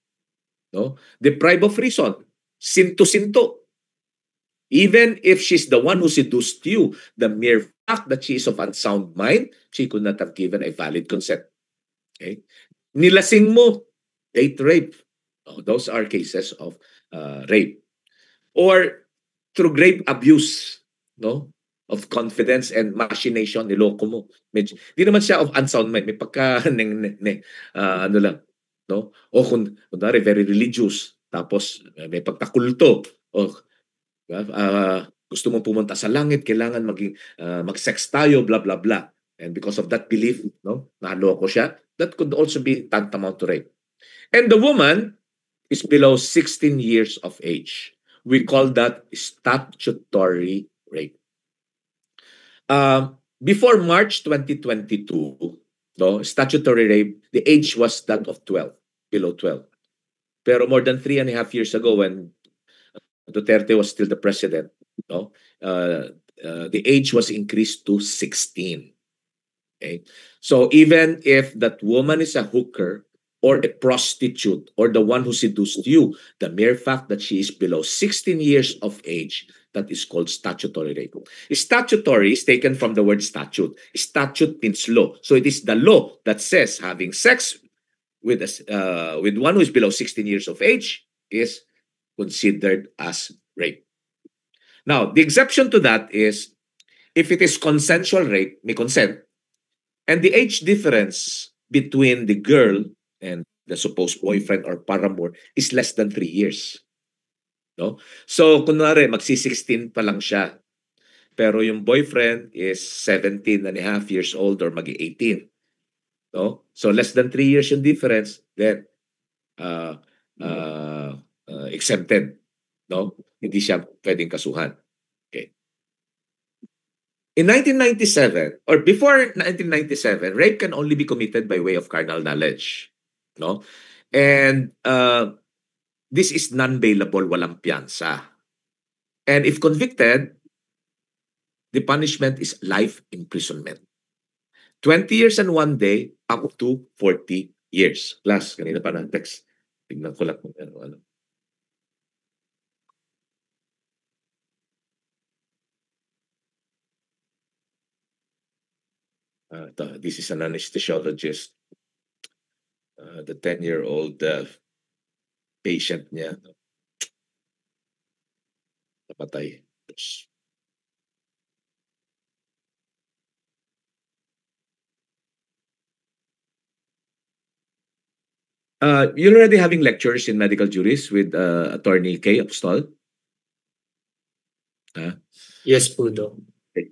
Deprived of reason. Sinto-sinto. Even if she's the one who seduced you, the mere fact that she is of unsound mind, she could not have given a valid consent. Okay? Nilasing mo, date rape. Those are cases of rape. Or through grave abuse, of confidence and machination, niloko mo. Di naman siya of unsound mind. May pagka, ano lang. O kunwari, very religious. Tapos, may pagkakulto. O gusto mong pumunta sa langit, kailangan mag-sex tayo, blah, blah, blah. And because of that belief, naloko siya, that could also be tantamount to rape. And the woman is below 16 years of age. We call that statutory rape. Before March 2022, statutory rape, the age was that of 12, below 12. Pero more than 3.5 years ago when Duterte was still the president, the age was increased to 16. Okay? So even if that woman is a hooker or a prostitute or the one who seduced you, the mere fact that she is below 16 years of age, that is called statutory rape. Statutory is taken from the word statute. Statute means law. So it is the law that says having sex with one who is below 16 years of age is considered as rape. Now, the exception to that is if it is consensual rape, may consent, and the age difference between the girl and the supposed boyfriend or paramour is less than 3 years. So, kunwari, magsi-16 pa lang siya. Pero yung boyfriend is 17.5 years old or magi-18. So, less than 3 years yung difference, then exempted. Hindi siya pwedeng kasuhan. Okay. In 1997, or before 1997, rape can only be committed by way of carnal knowledge. And this is non-bailable, walang piyansa. And if convicted, the punishment is life imprisonment. 20 years and 1 day up to 40 years. Class, kanina pa ng text. Tignan ko lang kung ano. This is an anesthesiologist. The 10-year-old patient niya napatay. You're already having lectures in medical juris with Attorney Kay Apostol. Yes po, Doc.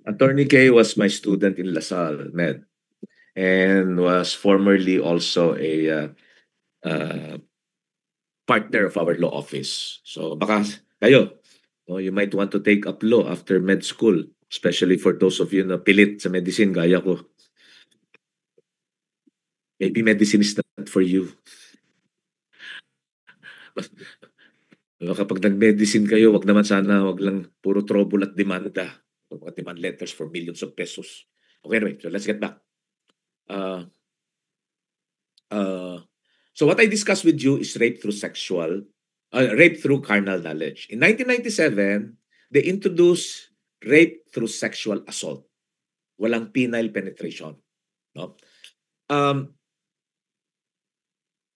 Attorney Kay was my student in LaSalle Med and was formerly also a partner of our law office. So baka kayo, you might want to take up law after med school, especially for those of you na pilit sa medicine gaya ko. Maybe medicine is not for you. Kapag nag-medicine kayo, wag lang puro trouble at demanda. Mga demand letters for millions of pesos. Okay, anyway, so let's get back. So what I discussed with you is rape through carnal knowledge. In 1997, they introduced rape through sexual assault. Walang penile penetration. No?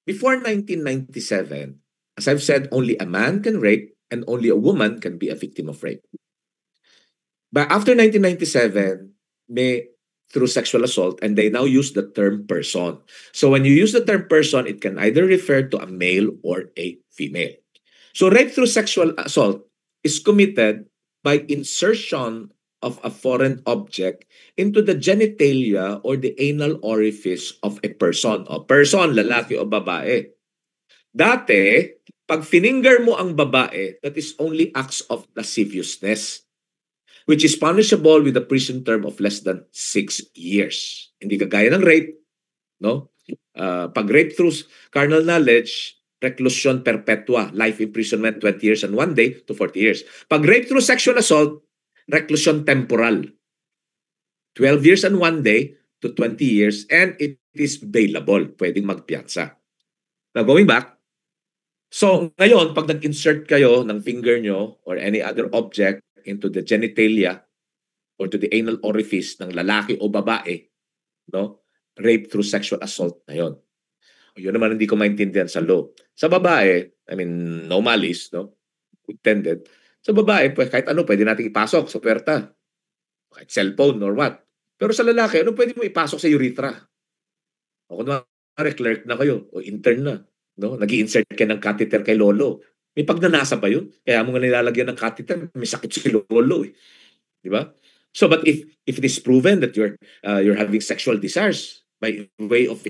Before 1997, as I've said, only a man can rape and only a woman can be a victim of rape. But after 1997, through sexual assault, and they now use the term person. So when you use the term person, it can either refer to a male or a female. So rape through sexual assault is committed by insertion of a foreign object into the genitalia or the anal orifice of a person. O person, lalaki o babae. Dati, pag fininger mo ang babae, that is only acts of lasciviousness, which is punishable with a prison term of less than 6 years. Hindi kagaya ng rape, no? Pag rape through carnal knowledge, reclusion perpetua, life imprisonment 20 years and 1 day to 40 years. Pag rape through sexual assault, reclusion temporal, 12 years and 1 day to 20 years, and it is bailable, pwedeng magpiyansa. Now going back, so ngayon, pag nag-insert kayo ng finger nyo or any other object into the genitalia or to the anal orifice ng lalaki o babae, no? Rape through sexual assault na yun. Yun naman hindi ko maintindihan sa law. Sa babae, I mean, no malice, no? Intended. Sa babae, kahit ano, pwede natin ipasok sa puwerta. Kahit cellphone or what. Pero sa lalaki, ano pwede mo ipasok sa urethra? O kunwari, clerk na kayo, o intern na. No? Nag-i-insert ka ng catheter kay lolo. May pagnanasa ba yun? Kaya mo nga nilalagyan ng catheter, may sakit si lolo. Eh. Di ba? So, but if it is proven that you're having sexual desires by way of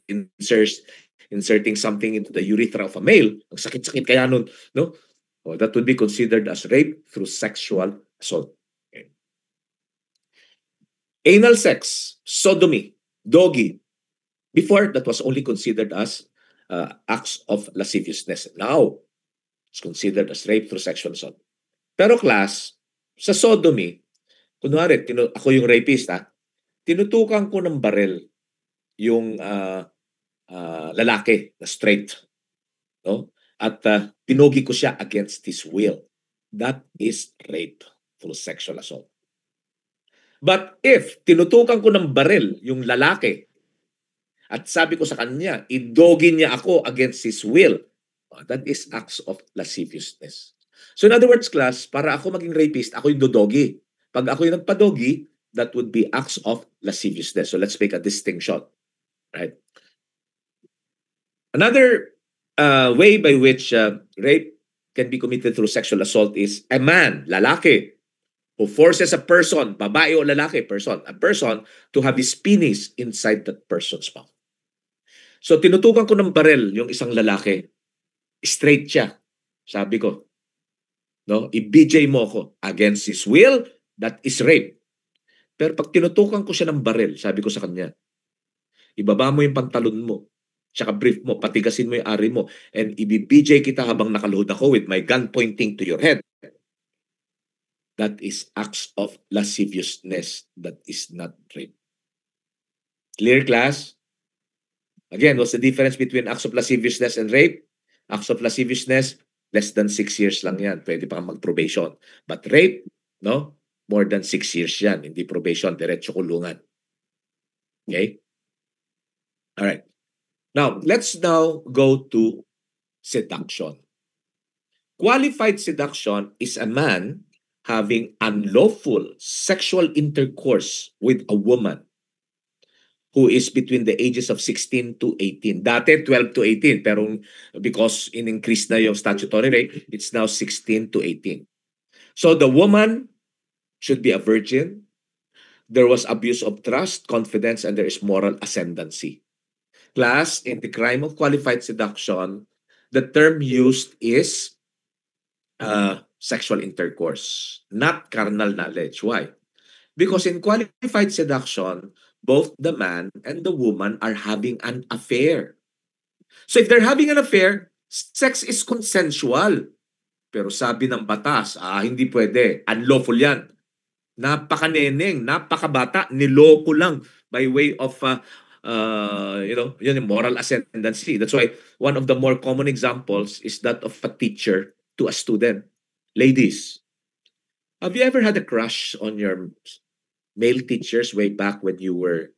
inserting something into the urethra of a male, ang sakit-sakit kaya nun, no? Oh, that would be considered as rape through sexual assault. Okay. Anal sex, sodomy, doggy. Before, that was only considered as acts of lasciviousness. Now, it's considered as rape through sexual assault. Pero class, sa sodomy, kunwari, ako yung rapist, tinutukan ko ng barel yung lalaki na straight. No? At tinogi ko siya against his will. That is rape through sexual assault. But if tinutukan ko ng baril yung lalaki at sabi ko sa kanya, idogi niya ako against his will, that is acts of lasciviousness. So in other words, class, para ako maging rapist, ako yung dodogi. Pag ako yung nagpadogi, that would be acts of lasciviousness. So let's make a distinction. Right? Another way by which rape can be committed through sexual assault is a man, lalaki, who forces a person, babae o lalaki, a person to have his penis inside that person's mouth. So tinutukan ko ng barel yung isang lalaki, straight siya. Sabi ko, no, i-BJ mo ko against his will, that is rape. Pero pag tinutukan ko siya ng barel, sabi ko sa kanya, ibaba mo yung pantalon mo, tsaka brief mo, patigasin mo yung ari mo, and i-BJ kita habang nakaluhod ako with my gun pointing to your head. That is acts of lasciviousness. That is not rape. Clear, class? Again, what's the difference between acts of lasciviousness and rape? Acts of lasciviousness, less than 6 years lang yan. Pwede pa mag-probation. But rape, no? More than 6 years yan. Hindi probation, diretso kulungan. Okay? All right. Now, let's now go to seduction. Qualified seduction is a man having unlawful sexual intercourse with a woman who is between the ages of 16 to 18. Dati 12 to 18, pero because in-increase na yung statutory rape, it's now 16 to 18. So the woman should be a virgin. There was abuse of trust, confidence, and there is moral ascendancy. Class, in the crime of qualified seduction, the term used is sexual intercourse, not carnal knowledge. Why? Because in qualified seduction, both the man and the woman are having an affair. So if they're having an affair, sex is consensual. Pero sabi ng batas, hindi pwede. Unlawful yan. Napakaneneng, napakabata, niloko lang by way of, yun yung moral ascendancy. That's why one of the more common examples is that of a teacher to a student. Ladies, have you ever had a crush on your male teachers way back when you were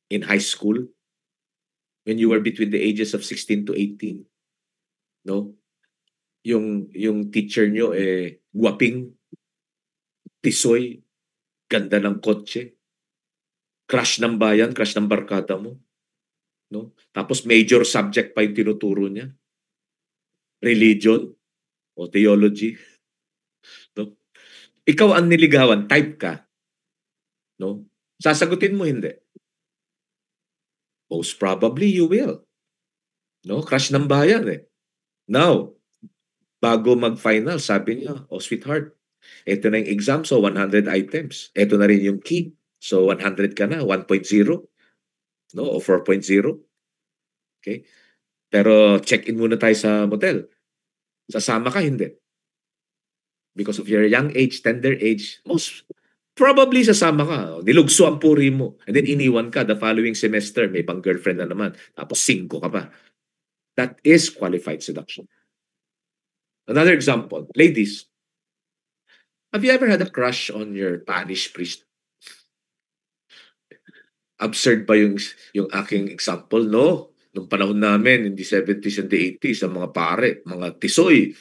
in high school? When you were between the ages of 16 to 18? No? Yung teacher nyo guwaping, tisoy, ganda ng kotse, crush ng bayan, crush ng barkada mo. No? Tapos major subject pa yung tinuturo niya. Religion o theology. No? Ikaw ang niligawan, type ka. No? Sasagutin mo hindi. Most probably you will. No? Crush ng bayan Now, bago mag-final, sabi niya, sweetheart, ito na yung exam, so 100 items. Ito na rin yung key. So 100 ka na, 1.0, no? O 4.0. Okay? Pero check-in muna tayo sa motel. Sasama ka, hindi. Because of your young age, tender age, most probably sasama ka. Nilugso ang puri mo. And then iniwan ka the following semester. May pang girlfriend na naman. Tapos 5 ka pa. That is qualified seduction. Another example. Ladies, have you ever had a crush on your parish priest? Absurd ba yung aking example? No. Nung panahon namin, in the 70s and the 80s, ang mga pare, mga tisoy,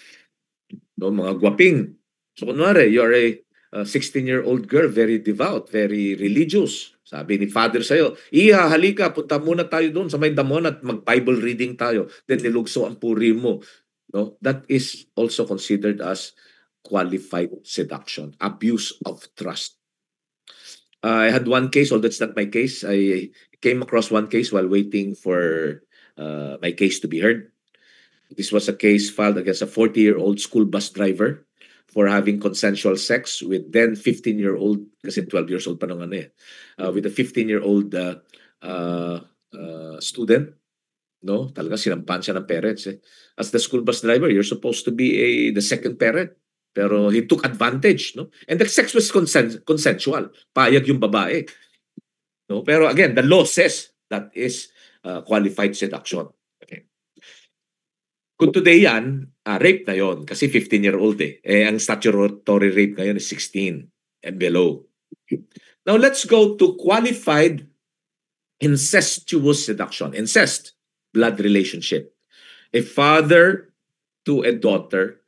no, mga gwaping. So kunwari, you're a 16-year-old girl, very devout, very religious. Sabi ni father sa'yo, halika, punta muna tayo doon sa may damon at mag-Bible reading tayo. Then nilugso ang puri mo. No? That is also considered as qualified seduction, abuse of trust. I had one case, although that's not my case. I came across one case while waiting for my case to be heard. This was a case filed against a 40-year-old school bus driver for having consensual sex with then 15-year-old, kasi 12 years old pa nung with a 15-year-old student. No? Talaga sinampahan siya ng parents. As the school bus driver, you're supposed to be the second parent. Pero he took advantage, no? And the sex was consensual. Payag yung babae. No? Pero again, the law says that is qualified seduction. Okay. Kung today yan, rape na yon kasi 15-year-old ang statutory rape ngayon is 16 and below. Now let's go to qualified incestuous seduction. Incest, blood relationship. A father to a daughter,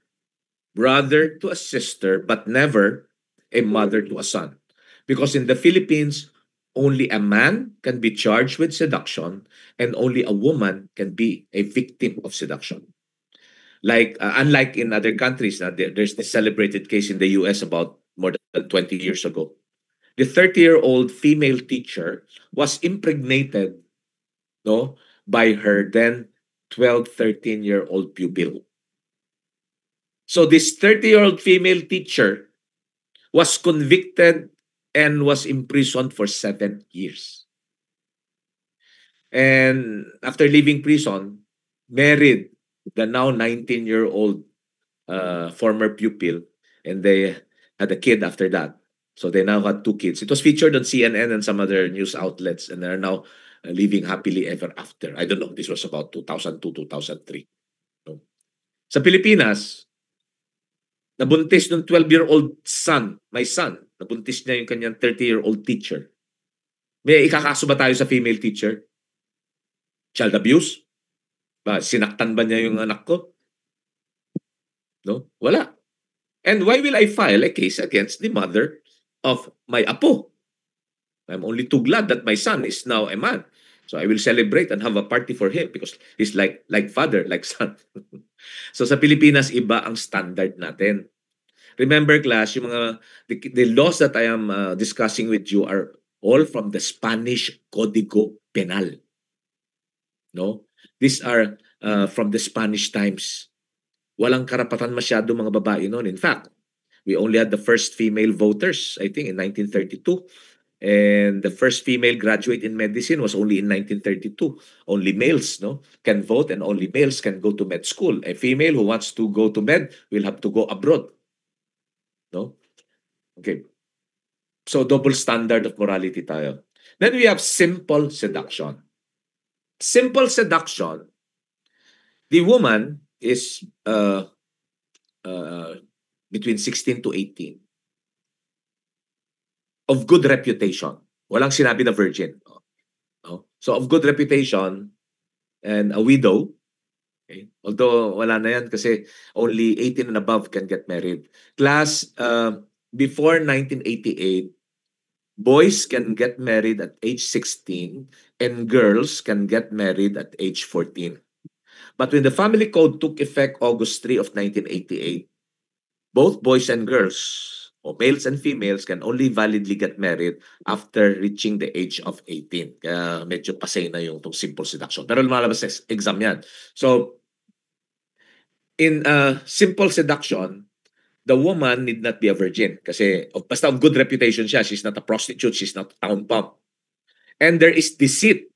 brother to a sister, but never a mother to a son. Because in the Philippines, only a man can be charged with seduction and only a woman can be a victim of seduction. Like, unlike in other countries, there's this celebrated case in the US about more than 20 years ago. The 30-year-old female teacher was impregnated, no, by her then 12, 13-year-old pupil. So this 30-year-old female teacher was convicted and was imprisoned for 7 years. And after leaving prison, married the now 19-year-old former pupil, and they had a kid after that. So they now had 2 kids. It was featured on CNN and some other news outlets, and they're now living happily ever after. I don't know, this was about 2002, 2003. No? Sa Pilipinas, nabuntis ng 12-year-old son, my son, nabuntis niya yung kanyang 30-year-old teacher. May ikakaso ba tayo sa female teacher? Child abuse? Sinaktan ba niya yung anak ko? No? Wala. And why will I file a case against the mother of my apo? I'm only too glad that my son is now a man. So I will celebrate and have a party for him because he's like father, like son. So sa Pilipinas, iba ang standard natin. Remember, class, yung mga the laws that I am discussing with you are all from the Spanish Código Penal. No? These are from the Spanish times. Walang karapatan masyado mga babae noon. In fact, we only had the first female voters, I think, in 1932. And the first female graduate in medicine was only in 1932. Only males, no, can vote, and only males can go to med school. A female who wants to go to med will have to go abroad. No? Okay. So double standard of morality tayo. Then we have simple seduction. Simple seduction, the woman is between 16 to 18. Of good reputation. Walang sinabi na virgin. No? So of good reputation and a widow. Okay? Although wala na yan kasi only 18 and above can get married. Class, before 1988, boys can get married at age 16 and girls can get married at age 14. But when the Family Code took effect August 3 of 1988, both boys and girls, or males and females, can only validly get married after reaching the age of 18. Kaya medyo pasay na yung itong simple seduction. Pero lumalabas sa exam yan. So, in simple seduction, the woman need not be a virgin kasi basta of good reputation siya. She's not a prostitute. She's not a town pump. And there is deceit.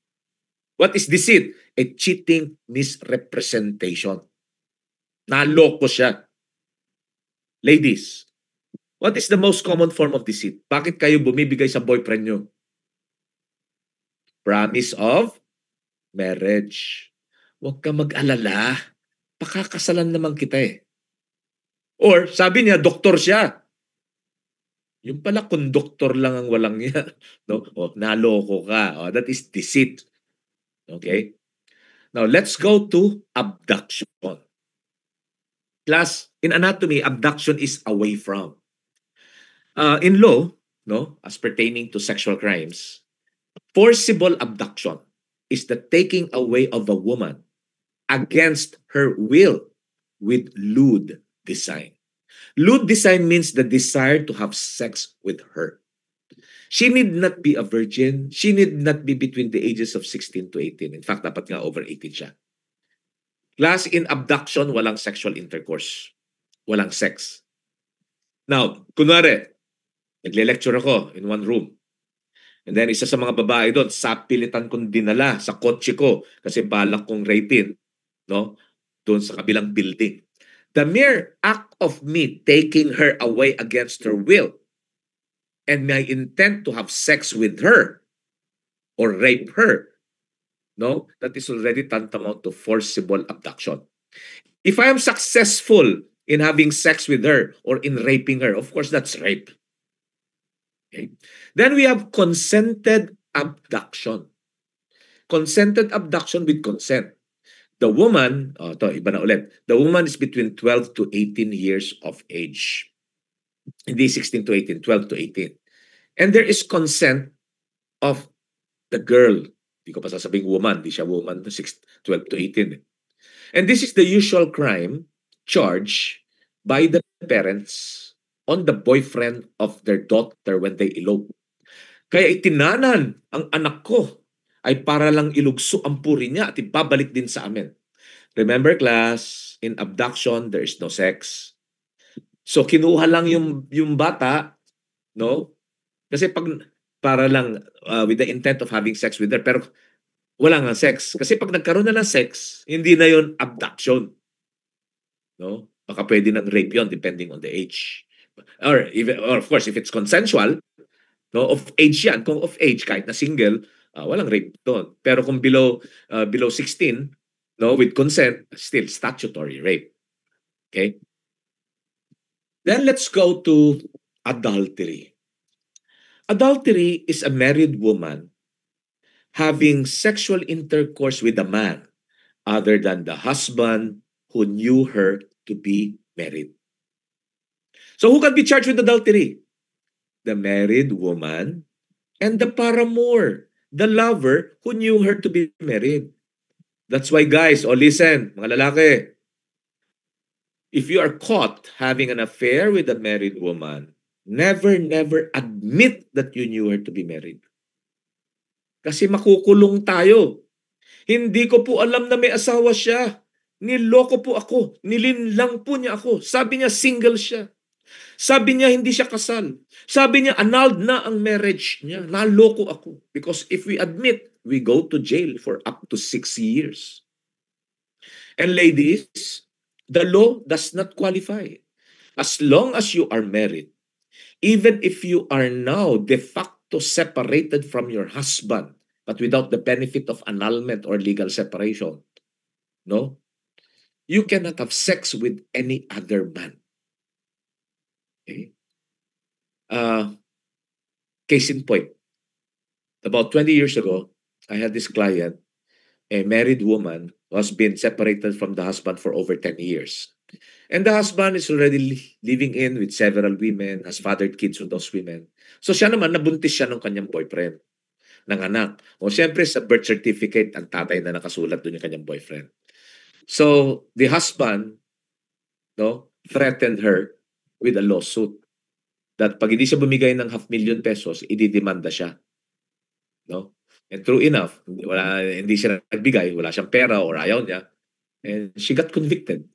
What is deceit? A cheating misrepresentation. Naloko siya. Ladies, what is the most common form of deceit? Bakit kayo bumibigay sa boyfriend nyo? Promise of marriage. Huwag ka mag-alala. Pakakasalan naman kita eh. Or sabi niya, doktor siya. Yung pala, konduktor lang ang walang niya. No? Naloko ka. That is deceit. Okay? Now, let's go to abduction. Class, in anatomy, abduction is away from. In law, no, as pertaining to sexual crimes, forcible abduction is the taking away of a woman against her will with lewd design. Lewd design means the desire to have sex with her. She need not be a virgin. She need not be between the ages of 16 to 18. In fact, dapat nga over 18 siya. Class, in abduction, walang sexual intercourse. Walang sex. Now, kunwari, nagle-lecture ako in one room. And then isa sa mga babae doon, sapilitan kong dinala sa kotse ko kasi balak kong rapin, no? Doon sa kabilang building. The mere act of me taking her away against her will and my intent to have sex with her or rape her, no? That is already tantamount to forcible abduction. If I am successful in having sex with her or in raping her, of course, that's rape. Okay. Then we have consented abduction. Consented abduction with consent. The woman, iba na ulit. The woman is between 12 to 18 years of age. Hindi 16 to 18, 12 to 18. And there is consent of the girl. Hindi ko pa sasabing woman. Hindi siya woman. 12 to 18. And this is the usual crime charged by the parents on the boyfriend of their daughter when they elope. Kaya itinanan ang anak ko ay para lang ilugso ang puri niya at ibabalik din sa amin. Remember, class, in abduction, there is no sex. So kinuha lang yung bata, no? Kasi para lang with the intent of having sex with her, pero wala nga sex. Kasi pag nagkaroon na ng sex, hindi na yon abduction. No? Baka pwede ng rape yon depending on the age. Or of course, if it's consensual, no, of age yan. Kung of age, kahit na single, walang rape doon. Pero kung below 16, no, with consent, still statutory rape. Okay? Then let's go to adultery. Adultery is a married woman having sexual intercourse with a man other than the husband who knew her to be married. So who can be charged with adultery? The married woman and the paramour, the lover who knew her to be married. That's why, guys, listen, mga lalaki, if you are caught having an affair with a married woman, never admit that you knew her to be married. Kasi makukulong tayo. Hindi ko po alam na may asawa siya. Niloko po ako. Nilinlang po niya ako. Sabi niya single siya. Sabi niya hindi siya kasal. Sabi niya annulled na ang marriage niya. Naloko ako. Because if we admit, we go to jail for up to 6 years. And ladies, the law does not qualify. As long as you are married, even if you are now de facto separated from your husband, but without the benefit of annulment or legal separation, no, you cannot have sex with any other man. Okay? Case in point, about 20 years ago, I had this client, a married woman who has been separated from the husband for over 10 years. And the husband is already living in with several women, has fathered kids with those women. So siya naman, nabuntis siya ng kanyang boyfriend, ng anak. O siyempre sa birth certificate, ang tatay na nakasulat doon yung kanyang boyfriend. So the husband, no, threatened her with a lawsuit that pag hindi siya bumigay ng $500,000 pesos, ididemanda siya. No? And true enough, hindi siya nagbigay, wala siyang pera or ayaw niya. And she got convicted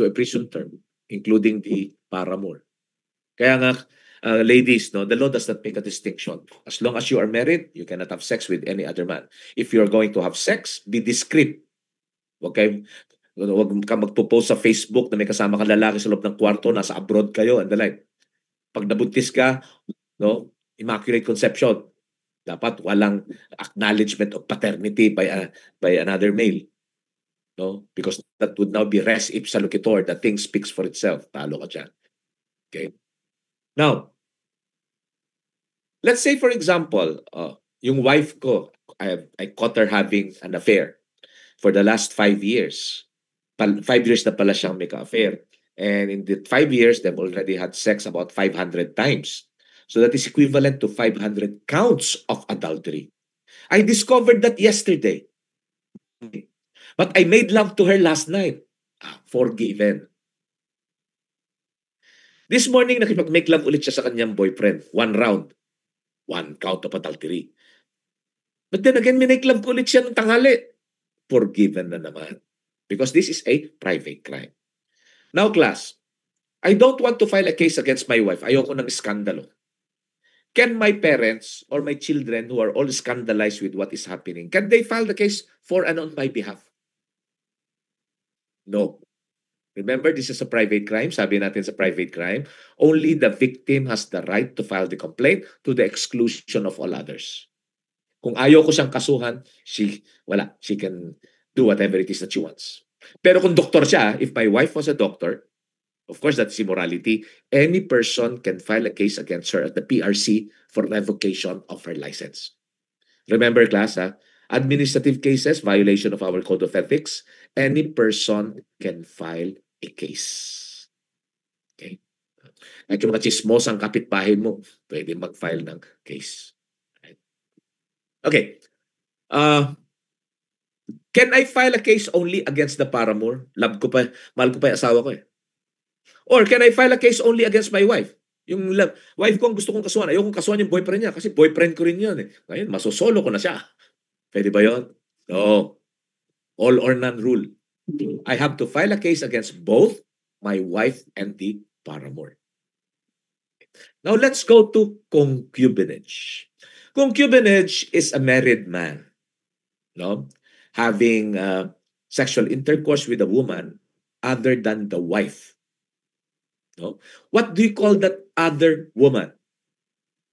to a prison term, including the paramour. Kaya nga, ladies, no, the law does not make a distinction. As long as you are married, you cannot have sex with any other man. If you are going to have sex, be discreet. Okay? Huwag ka magpo-post sa Facebook na may kasama kang lalaki sa loob ng kwarto, nasa abroad kayo, and the like. Pag nabuntis ka, no, immaculate conception. Dapat walang acknowledgement of paternity by another male. No? Because that would now be res ipsa loquitur. The thing speaks for itself. Talo ka dyan. Okay? Now, let's say for example, yung wife ko, I caught her having an affair for the last 5 years. 5 years na pala siyang may ka-affair. And in the 5 years, they've already had sex about 500 times. So that is equivalent to 500 counts of adultery. I discovered that yesterday. But I made love to her last night. Forgiven. This morning, nakipag-make love ulit siya sa kanyang boyfriend. 1 round. 1 count of adultery. But then again, minake love ko ulit siya ng tanghali. Forgiven na naman. Because this is a private crime. Now, class, I don't want to file a case against my wife. Ayoko ng skandalo. Can my parents or my children who are all scandalized with what is happening, can they file the case for and on my behalf? No. Remember, this is a private crime. Sabi natin sa private crime, only the victim has the right to file the complaint to the exclusion of all others. Kung ayaw ko siyang kasuhan, she can do whatever it is that she wants. Pero kung doktor siya, if my wife was a doctor, of course, that's immorality. Any person can file a case against her at the PRC for revocation of her license. Remember, class, administrative cases, violation of our code of ethics, any person can file a case. Okay? At yung mga chismosang kapitbahay mo, pwede mag-file ng case. Right? Okay. Can I file a case only against the paramour? Mahal ko pa yung asawa ko eh. Or can I file a case only against my wife? Yung wife ko ang gusto kong kasuhan. Ayokong kasuhan yung boyfriend niya kasi boyfriend ko rin yun eh. Ngayon, masosolo ko na siya. Pwede ba yun? No. All or none rule. I have to file a case against both my wife and the paramour. Now, let's go to concubinage. Concubinage is a married man, no, having sexual intercourse with a woman other than the wife. No? What do you call that other woman?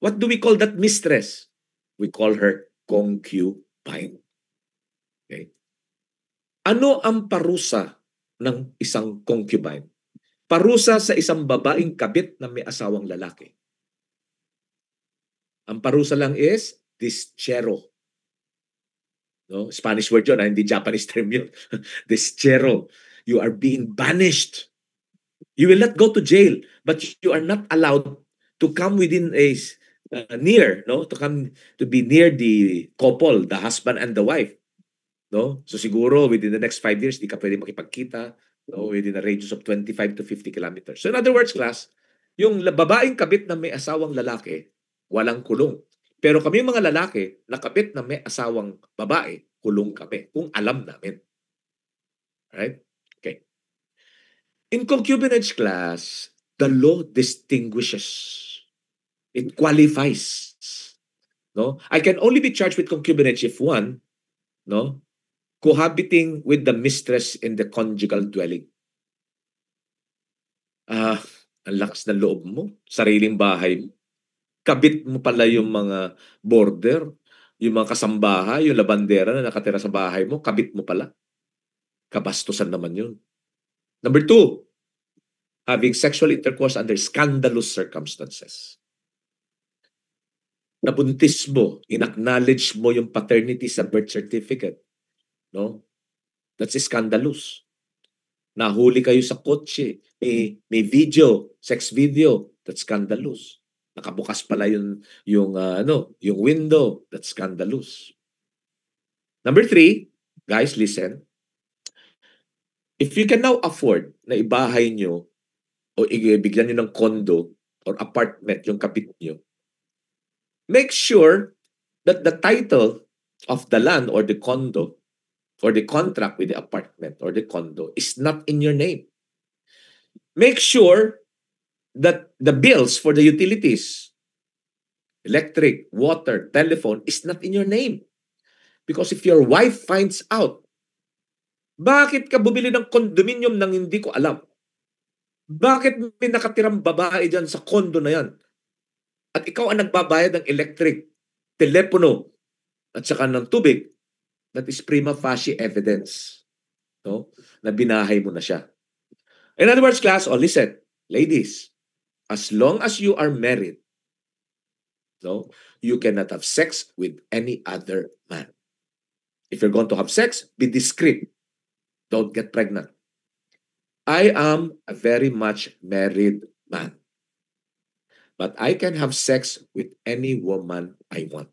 What do we call that mistress? We call her concubine. Okay? Ano ang parusa ng isang concubine? Parusa sa isang babaeng kabit na may asawang lalaki. Ang parusa lang is dischero. No? Spanish word yun, hindi Japanese term yun. Deschero. You are being banished. You will not go to jail, but you are not allowed to come within a near, no? To come to be near the couple, the husband and the wife. No? So siguro within the next 5 years, di ka pwede makipagkita, no? Within a radius of 25 to 50 kilometers. So in other words, class, yung babaeng kabit na may asawang lalaki, walang kulong. Pero kami mga lalaki, nakabit na may asawang babae, kulong kami kung alam namin. Right? Okay. In concubinage class, the law distinguishes. It qualifies. No? I can only be charged with concubinage if one, no, cohabiting with the mistress in the conjugal dwelling. Ang lakas ng loob mo, sariling bahay mo. Kabit mo pala yung mga border, yung mga kasambahay, yung labandera na nakatira sa bahay mo, kabit mo pala. Kabastusan naman yun. Number 2, having sexual intercourse under scandalous circumstances. Nabuntis mo, inacknowledge mo yung paternity sa birth certificate. No? That's scandalous. Nahuli kayo sa kotse, may video, sex video, that's scandalous. Nakabukas pala yung window, that's scandalous. Number 3, guys, listen. If you can now afford na ibahay nyo o bigyan nyo ng condo or apartment yung kapit nyo, make sure that the title of the land or the condo or the contract with the apartment or the condo is not in your name. Make sure that the bills for the utilities, electric, water, telephone, is not in your name. Because if your wife finds out, bakit ka bumili ng condominium nang hindi ko alam? Bakit may nakatirang babae dyan sa condo na yan? At ikaw ang nagbabayad ng electric, telepono, at saka ng tubig? That is prima facie evidence, no? Na binahay mo na siya. In other words, class, listen, ladies, as long as you are married, no, you cannot have sex with any other man. If you're going to have sex, be discreet. Don't get pregnant. I am a very much married man. But I can have sex with any woman I want.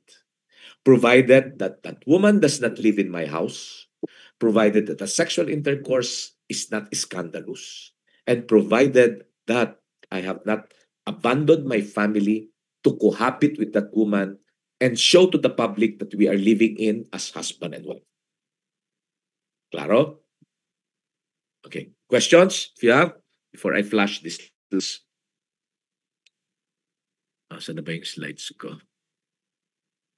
Provided that that woman does not live in my house. Provided that the sexual intercourse is not scandalous. And provided that I have not abandoned my family to cohabit with that woman and show to the public that we are living in as husband and wife. Claro? Okay. Questions, if you have, before I flash this. Saan na ba yung slides ko?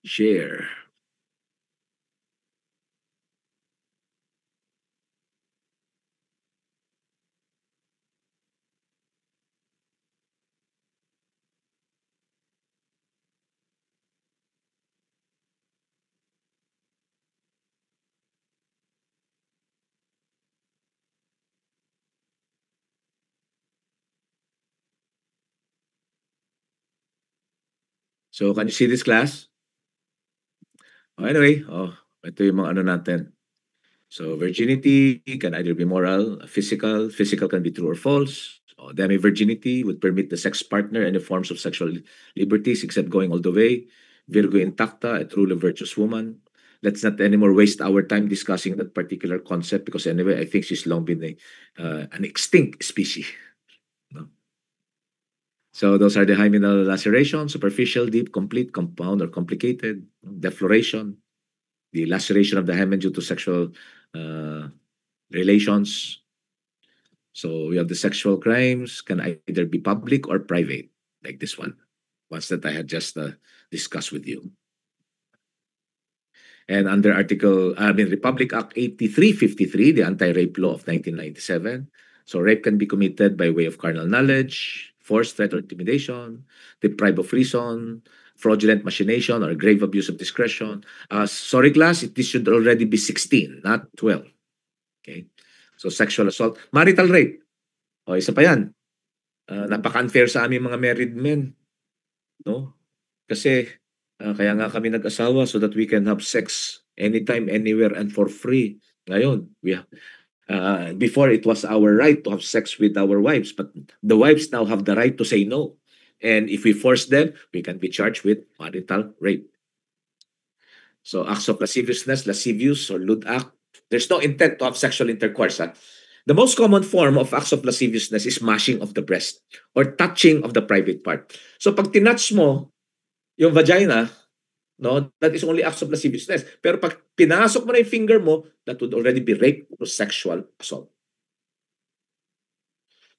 Share. So, can you see this class? Anyway, ito yung mga ano natin. So, virginity can either be moral, physical. Physical can be true or false. Demi-virginity would permit the sex partner any forms of sexual liberties except going all the way. Virgo intacta, a truly virtuous woman. Let's not anymore waste our time discussing that particular concept because anyway, I think she's long been an extinct species. No? So those are the hymenal laceration, superficial, deep, complete, compound, or complicated. Defloration, the laceration of the hymen due to sexual relations. So we have the sexual crimes can either be public or private, like this one, ones that I had just discussed with you. And under Republic Act 8353, the Anti-Rape Law of 1997, so rape can be committed by way of carnal knowledge, force, threat, or intimidation, deprive of reason, fraudulent machination, or grave abuse of discretion. Sorry class, this should already be 16, not 12. Okay? So sexual assault, marital rape. Isa pa yan. Napaka-unfair sa aming mga married men. No? Kasi kaya nga kami nag-asawa so that we can have sex anytime, anywhere, and for free. Ngayon, before it was our right to have sex with our wives, but the wives now have the right to say no. And if we force them, we can be charged with marital rape. So acts of lasciviousness, lascivious or lewd act, there's no intent to have sexual intercourse. The most common form of acts of lasciviousness is mashing of the breast or touching of the private part. So pag tinouch mo yung vagina, no, that is only acts of lasciviousness. Pero pag pinasok mo na yung finger mo, that would already be rape or sexual assault.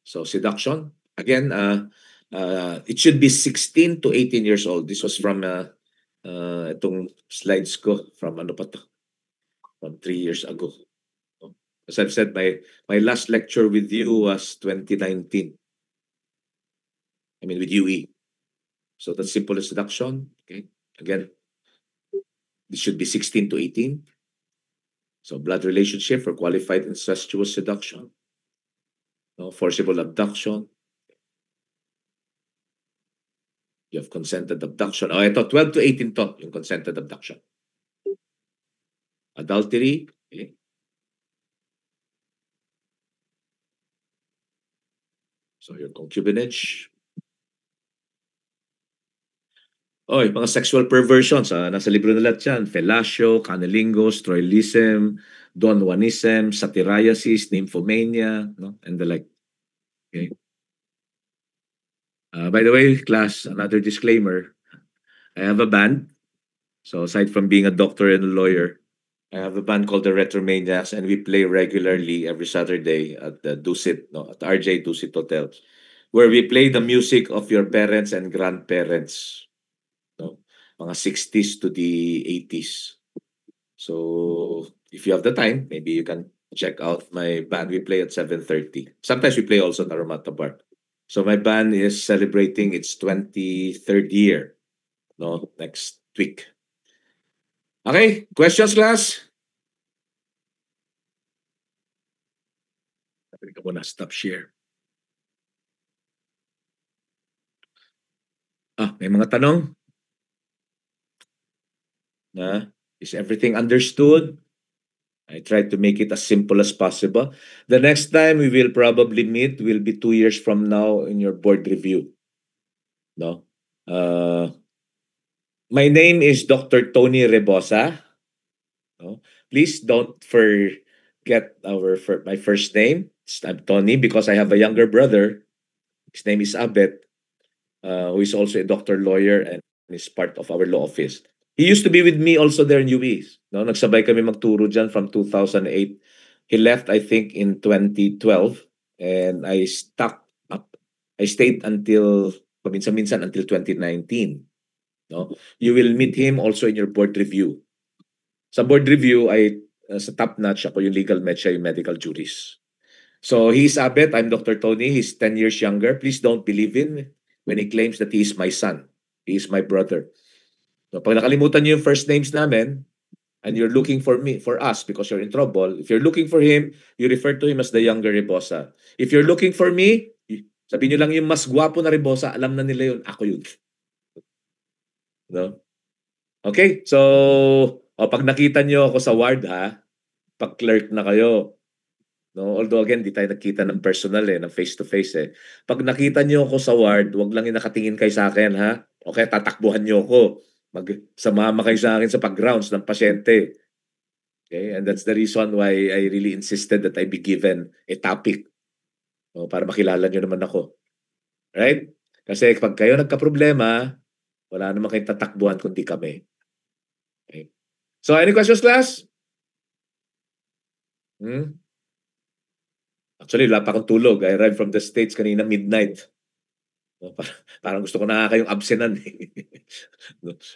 So seduction, again, it should be 16 to 18 years old. This was from itong slides ko from ano pa to? From 3 years ago. As I've said, my last lecture with you was 2019. I mean, with UE. So that's simple as seduction. Okay. Again, this should be 16 to 18. So blood relationship for qualified incestuous seduction. No, forcible abduction. You have consented abduction. Oh, ito, 12 to 18 to, yung consented abduction. Adultery. Okay. So your concubinage. Oy, mga sexual perversions, nasa libro na lahat yan. Fellatio, cunnilingus, troilism, Don Juanism, satyriasis, nymphomania, no? And the like. Okay. By the way, class, another disclaimer. I have a band. So aside from being a doctor and a lawyer, I have a band called the Retromaniacs, and we play regularly every Saturday at the Dusit, no, at RJ Dusit Hotel, where we play the music of your parents and grandparents. No? Mga 60s to the 80s. So if you have the time, maybe you can check out my band. We play at 7:30. Sometimes we play also at Naramata Bar. So my band is celebrating its 23rd year, no, next week. Okay, questions, class? I think I wanna stop share. May mga tanong? Is everything understood? I tried to make it as simple as possible. The next time we will probably meet will be 2 years from now in your board review. No? My name is Dr. Tony Rebosa. No? Please don't forget my first name. I'm Tony because I have a younger brother. His name is Abet, who is also a doctor lawyer and is part of our law office. He used to be with me also there in UWI. No, nagsabay kami magturo dyan from 2008. He left, I think, in 2012, and I stuck up. I stayed until paminsan-minsan until 2019. No, you will meet him also in your board review. Sa board review, sa top notch ako yung legal med, siya yung medical jurist. So he's Abet, I'm Dr. Tony. He's 10 years younger. Please don't believe him when he claims that he is my son. He is my brother. So pag nakalimutan niyo yung first names namin, and you're looking for us because you're in trouble, if you're looking for him, you refer to him as the younger Rebosa. If you're looking for me, sabihin niyo lang yung mas gwapo na Rebosa, alam na nila yun, ako yun. No? Okay, so pag nakita niyo ako sa ward, pag-clerk na kayo. No, although again, di tayo nakita ng personal ng face-to-face Pag nakita niyo ako sa ward, wag lang yung nakatingin kayo sa akin, Okay, tatakbuhan niyo ako. Sumama kayo sa akin sa pag-grounds ng pasyente. Okay, and that's the reason why I really insisted that I be given a topic. Para makilala niyo naman ako. Right? Kasi pag kayo nagka-problema, wala naman kayong tatakbuhan kundi kami. Okay. So, any questions, class? Actually, wala pa akong tulog. I arrived from the States kanina midnight. Parang gusto ko na kayong absenan.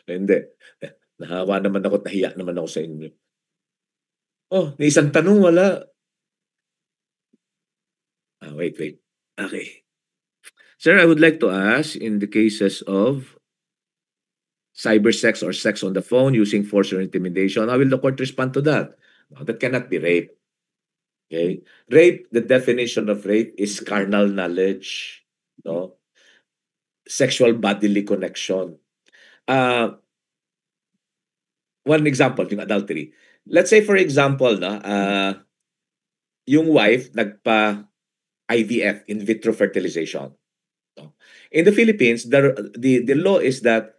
Hindi. Nahawa naman ako at nahiya naman ako sa inyo. May isang tanong, wala. Wait. Okay. Sir, I would like to ask, in the cases of cyber sex or sex on the phone using force or intimidation, how will the court respond to that? No, that cannot be rape. Okay? Rape, the definition of rape is carnal knowledge. No? Sexual bodily connection. one example, yung adultery. Let's say, for example, yung wife nagpa-IVF, in vitro fertilization. No? In the Philippines, the law is that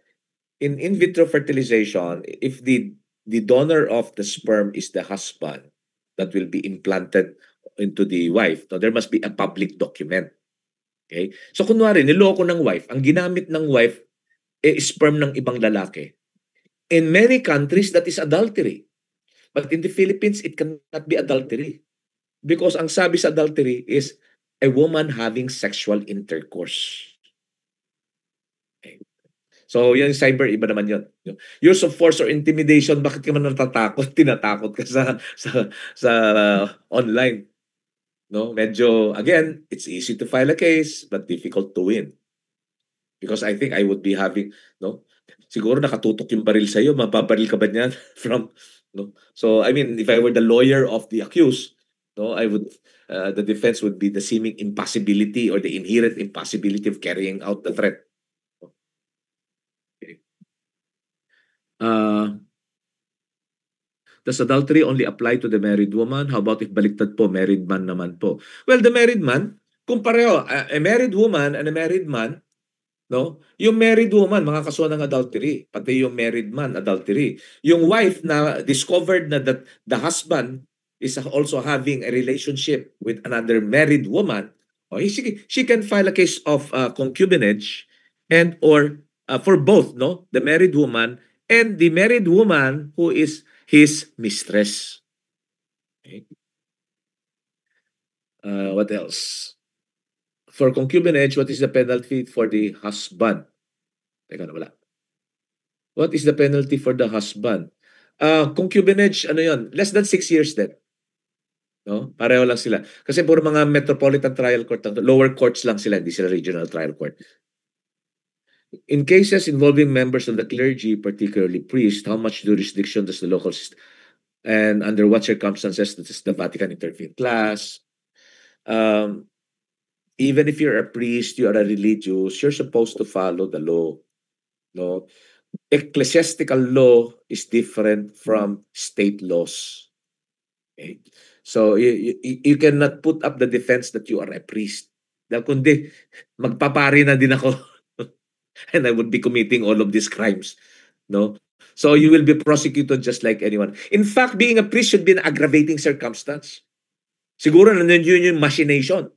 in vitro fertilization, if the donor of the sperm is the husband that will be implanted into the wife, no, there must be a public document. Okay? So kunwari, niloko ng wife, ang ginamit ng wife sperm ng ibang lalaki. In many countries, that is adultery. But in the Philippines, it cannot be adultery. Because ang sabi sa adultery is a woman having sexual intercourse. Okay. So, yung cyber, iba naman yun. Use of force or intimidation, bakit ka man natatakot? Tinatakot ka sa online. No? Medyo, again, it's easy to file a case, but difficult to win. Because I think I would be having, no? Siguro nakatutok yung baril sa'yo, mababaril ka ba niyan? No? So, I mean, if I were the lawyer of the accused, no, I would, the defense would be the seeming impossibility or the inherent impossibility of carrying out the threat. Okay. Does adultery only apply to the married woman? How about if baliktad po, married man naman po? Well, the married man, kung pareho, a married woman and a married man, no? Yung married woman, makakasuhan ng adultery. Pati yung married man, adultery. Yung wife na discovered na that the husband is also having a relationship with another married woman, she can file a case of concubinage and or for both, no? The married woman and the married woman who is his mistress. Okay. What else? For concubinage, what is the penalty for the husband? Teka na, wala. What is the penalty for the husband? Concubinage, ano yun? Less than 6 years din. No? Pareho lang sila. Kasi puro mga metropolitan trial court, lower courts lang sila, hindi sila regional trial court. In cases involving members of the clergy, particularly priests, how much jurisdiction does the local system, and under what circumstances does the Vatican intervene? Class, even if you're a priest, you are a religious, you're supposed to follow the law. No? Ecclesiastical law is different from state laws. Okay? So you cannot put up the defense that you are a priest. Dahil kundi, magpapari na din ako. And I would be committing all of these crimes. No? So you will be prosecuted just like anyone. In fact, being a priest should be an aggravating circumstance. Siguro nandiyon yung machination.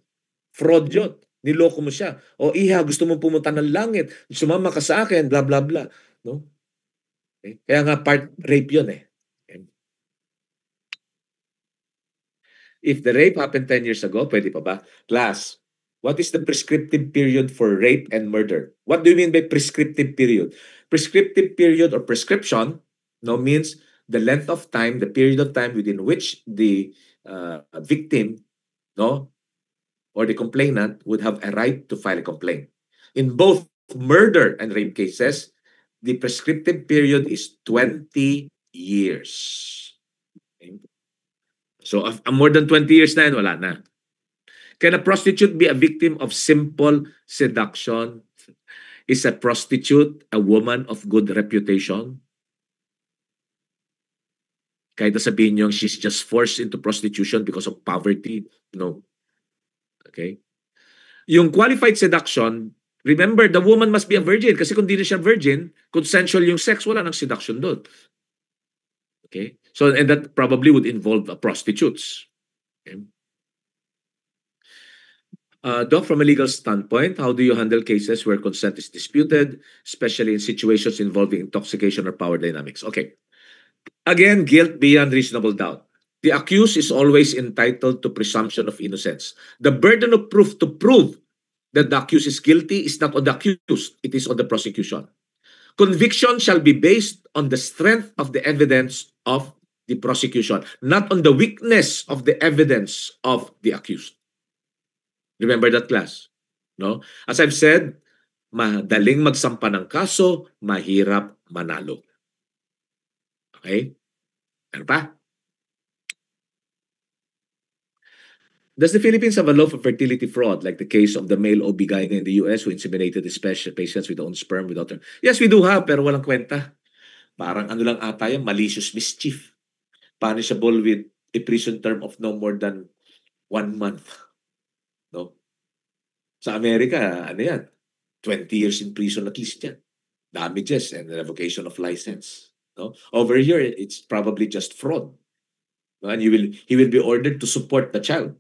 Fraud yun. Niloko mo siya. O iha, gusto mo pumunta ng langit. Sumama ka sa akin, blah, blah, blah. No? Okay? Kaya nga part rape yun eh. Okay? If the rape happened 10 years ago, pwede pa ba? Class, what is the prescriptive period for rape and murder? What do you mean by prescriptive period? Prescriptive period or prescription, no, means the length of time, the period of time within which the victim, no, or the complainant would have a right to file a complaint. In both murder and rape cases, the prescriptive period is 20 years. Okay? So, more than 20 years na yun, wala na. Can a prostitute be a victim of simple seduction? Is a prostitute a woman of good reputation? Kahit na sabihin nyo, she's just forced into prostitution because of poverty. No. Okay? Yung qualified seduction, remember, the woman must be a virgin. Kasi kung di na siya virgin, consensual yung sex, wala nang seduction doon. Okay? So, and that probably would involve prostitutes. Okay? Doc, from a legal standpoint, how do you handle cases where consent is disputed, especially in situations involving intoxication or power dynamics? Okay. Again, guilt beyond reasonable doubt. The accused is always entitled to presumption of innocence. The burden of proof to prove that the accused is guilty is not on the accused, it is on the prosecution. Conviction shall be based on the strength of the evidence of the prosecution, not on the weakness of the evidence of the accused. Remember that, class? No? As I've said, madaling magsampa ng kaso, mahirap manalo. Okay? Ano pa? Does the Philippines have a law for fertility fraud, like the case of the male OB-GYN in the US who inseminated his patients with their own sperm without her? Yes, we do have, pero walang kwenta. Parang ano lang ata yan, malicious mischief. Punishable with a prison term of no more than 1 month. No? Sa Amerika, ano yan? 20 years in prison at least yan. Damages and revocation of license. No? Over here, it's probably just fraud. No? And he will be ordered to support the child.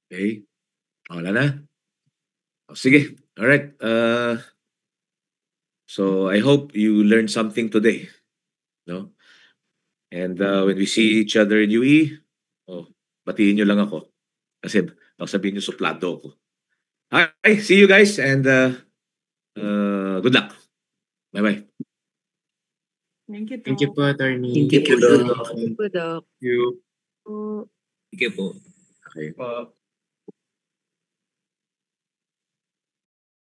Okay? Wala na? O, sige. Alright. So I hope you learned something today. No? And when we see each other in UE, batiin nyo lang ako. Kasi sabihin nyo suplado ako. Hi, see you guys and good luck. Bye-bye. Thank you, Thank you po, attorney. Thank you po, Doc. Thank you, Doc. You. Po. Thank you po. Okay.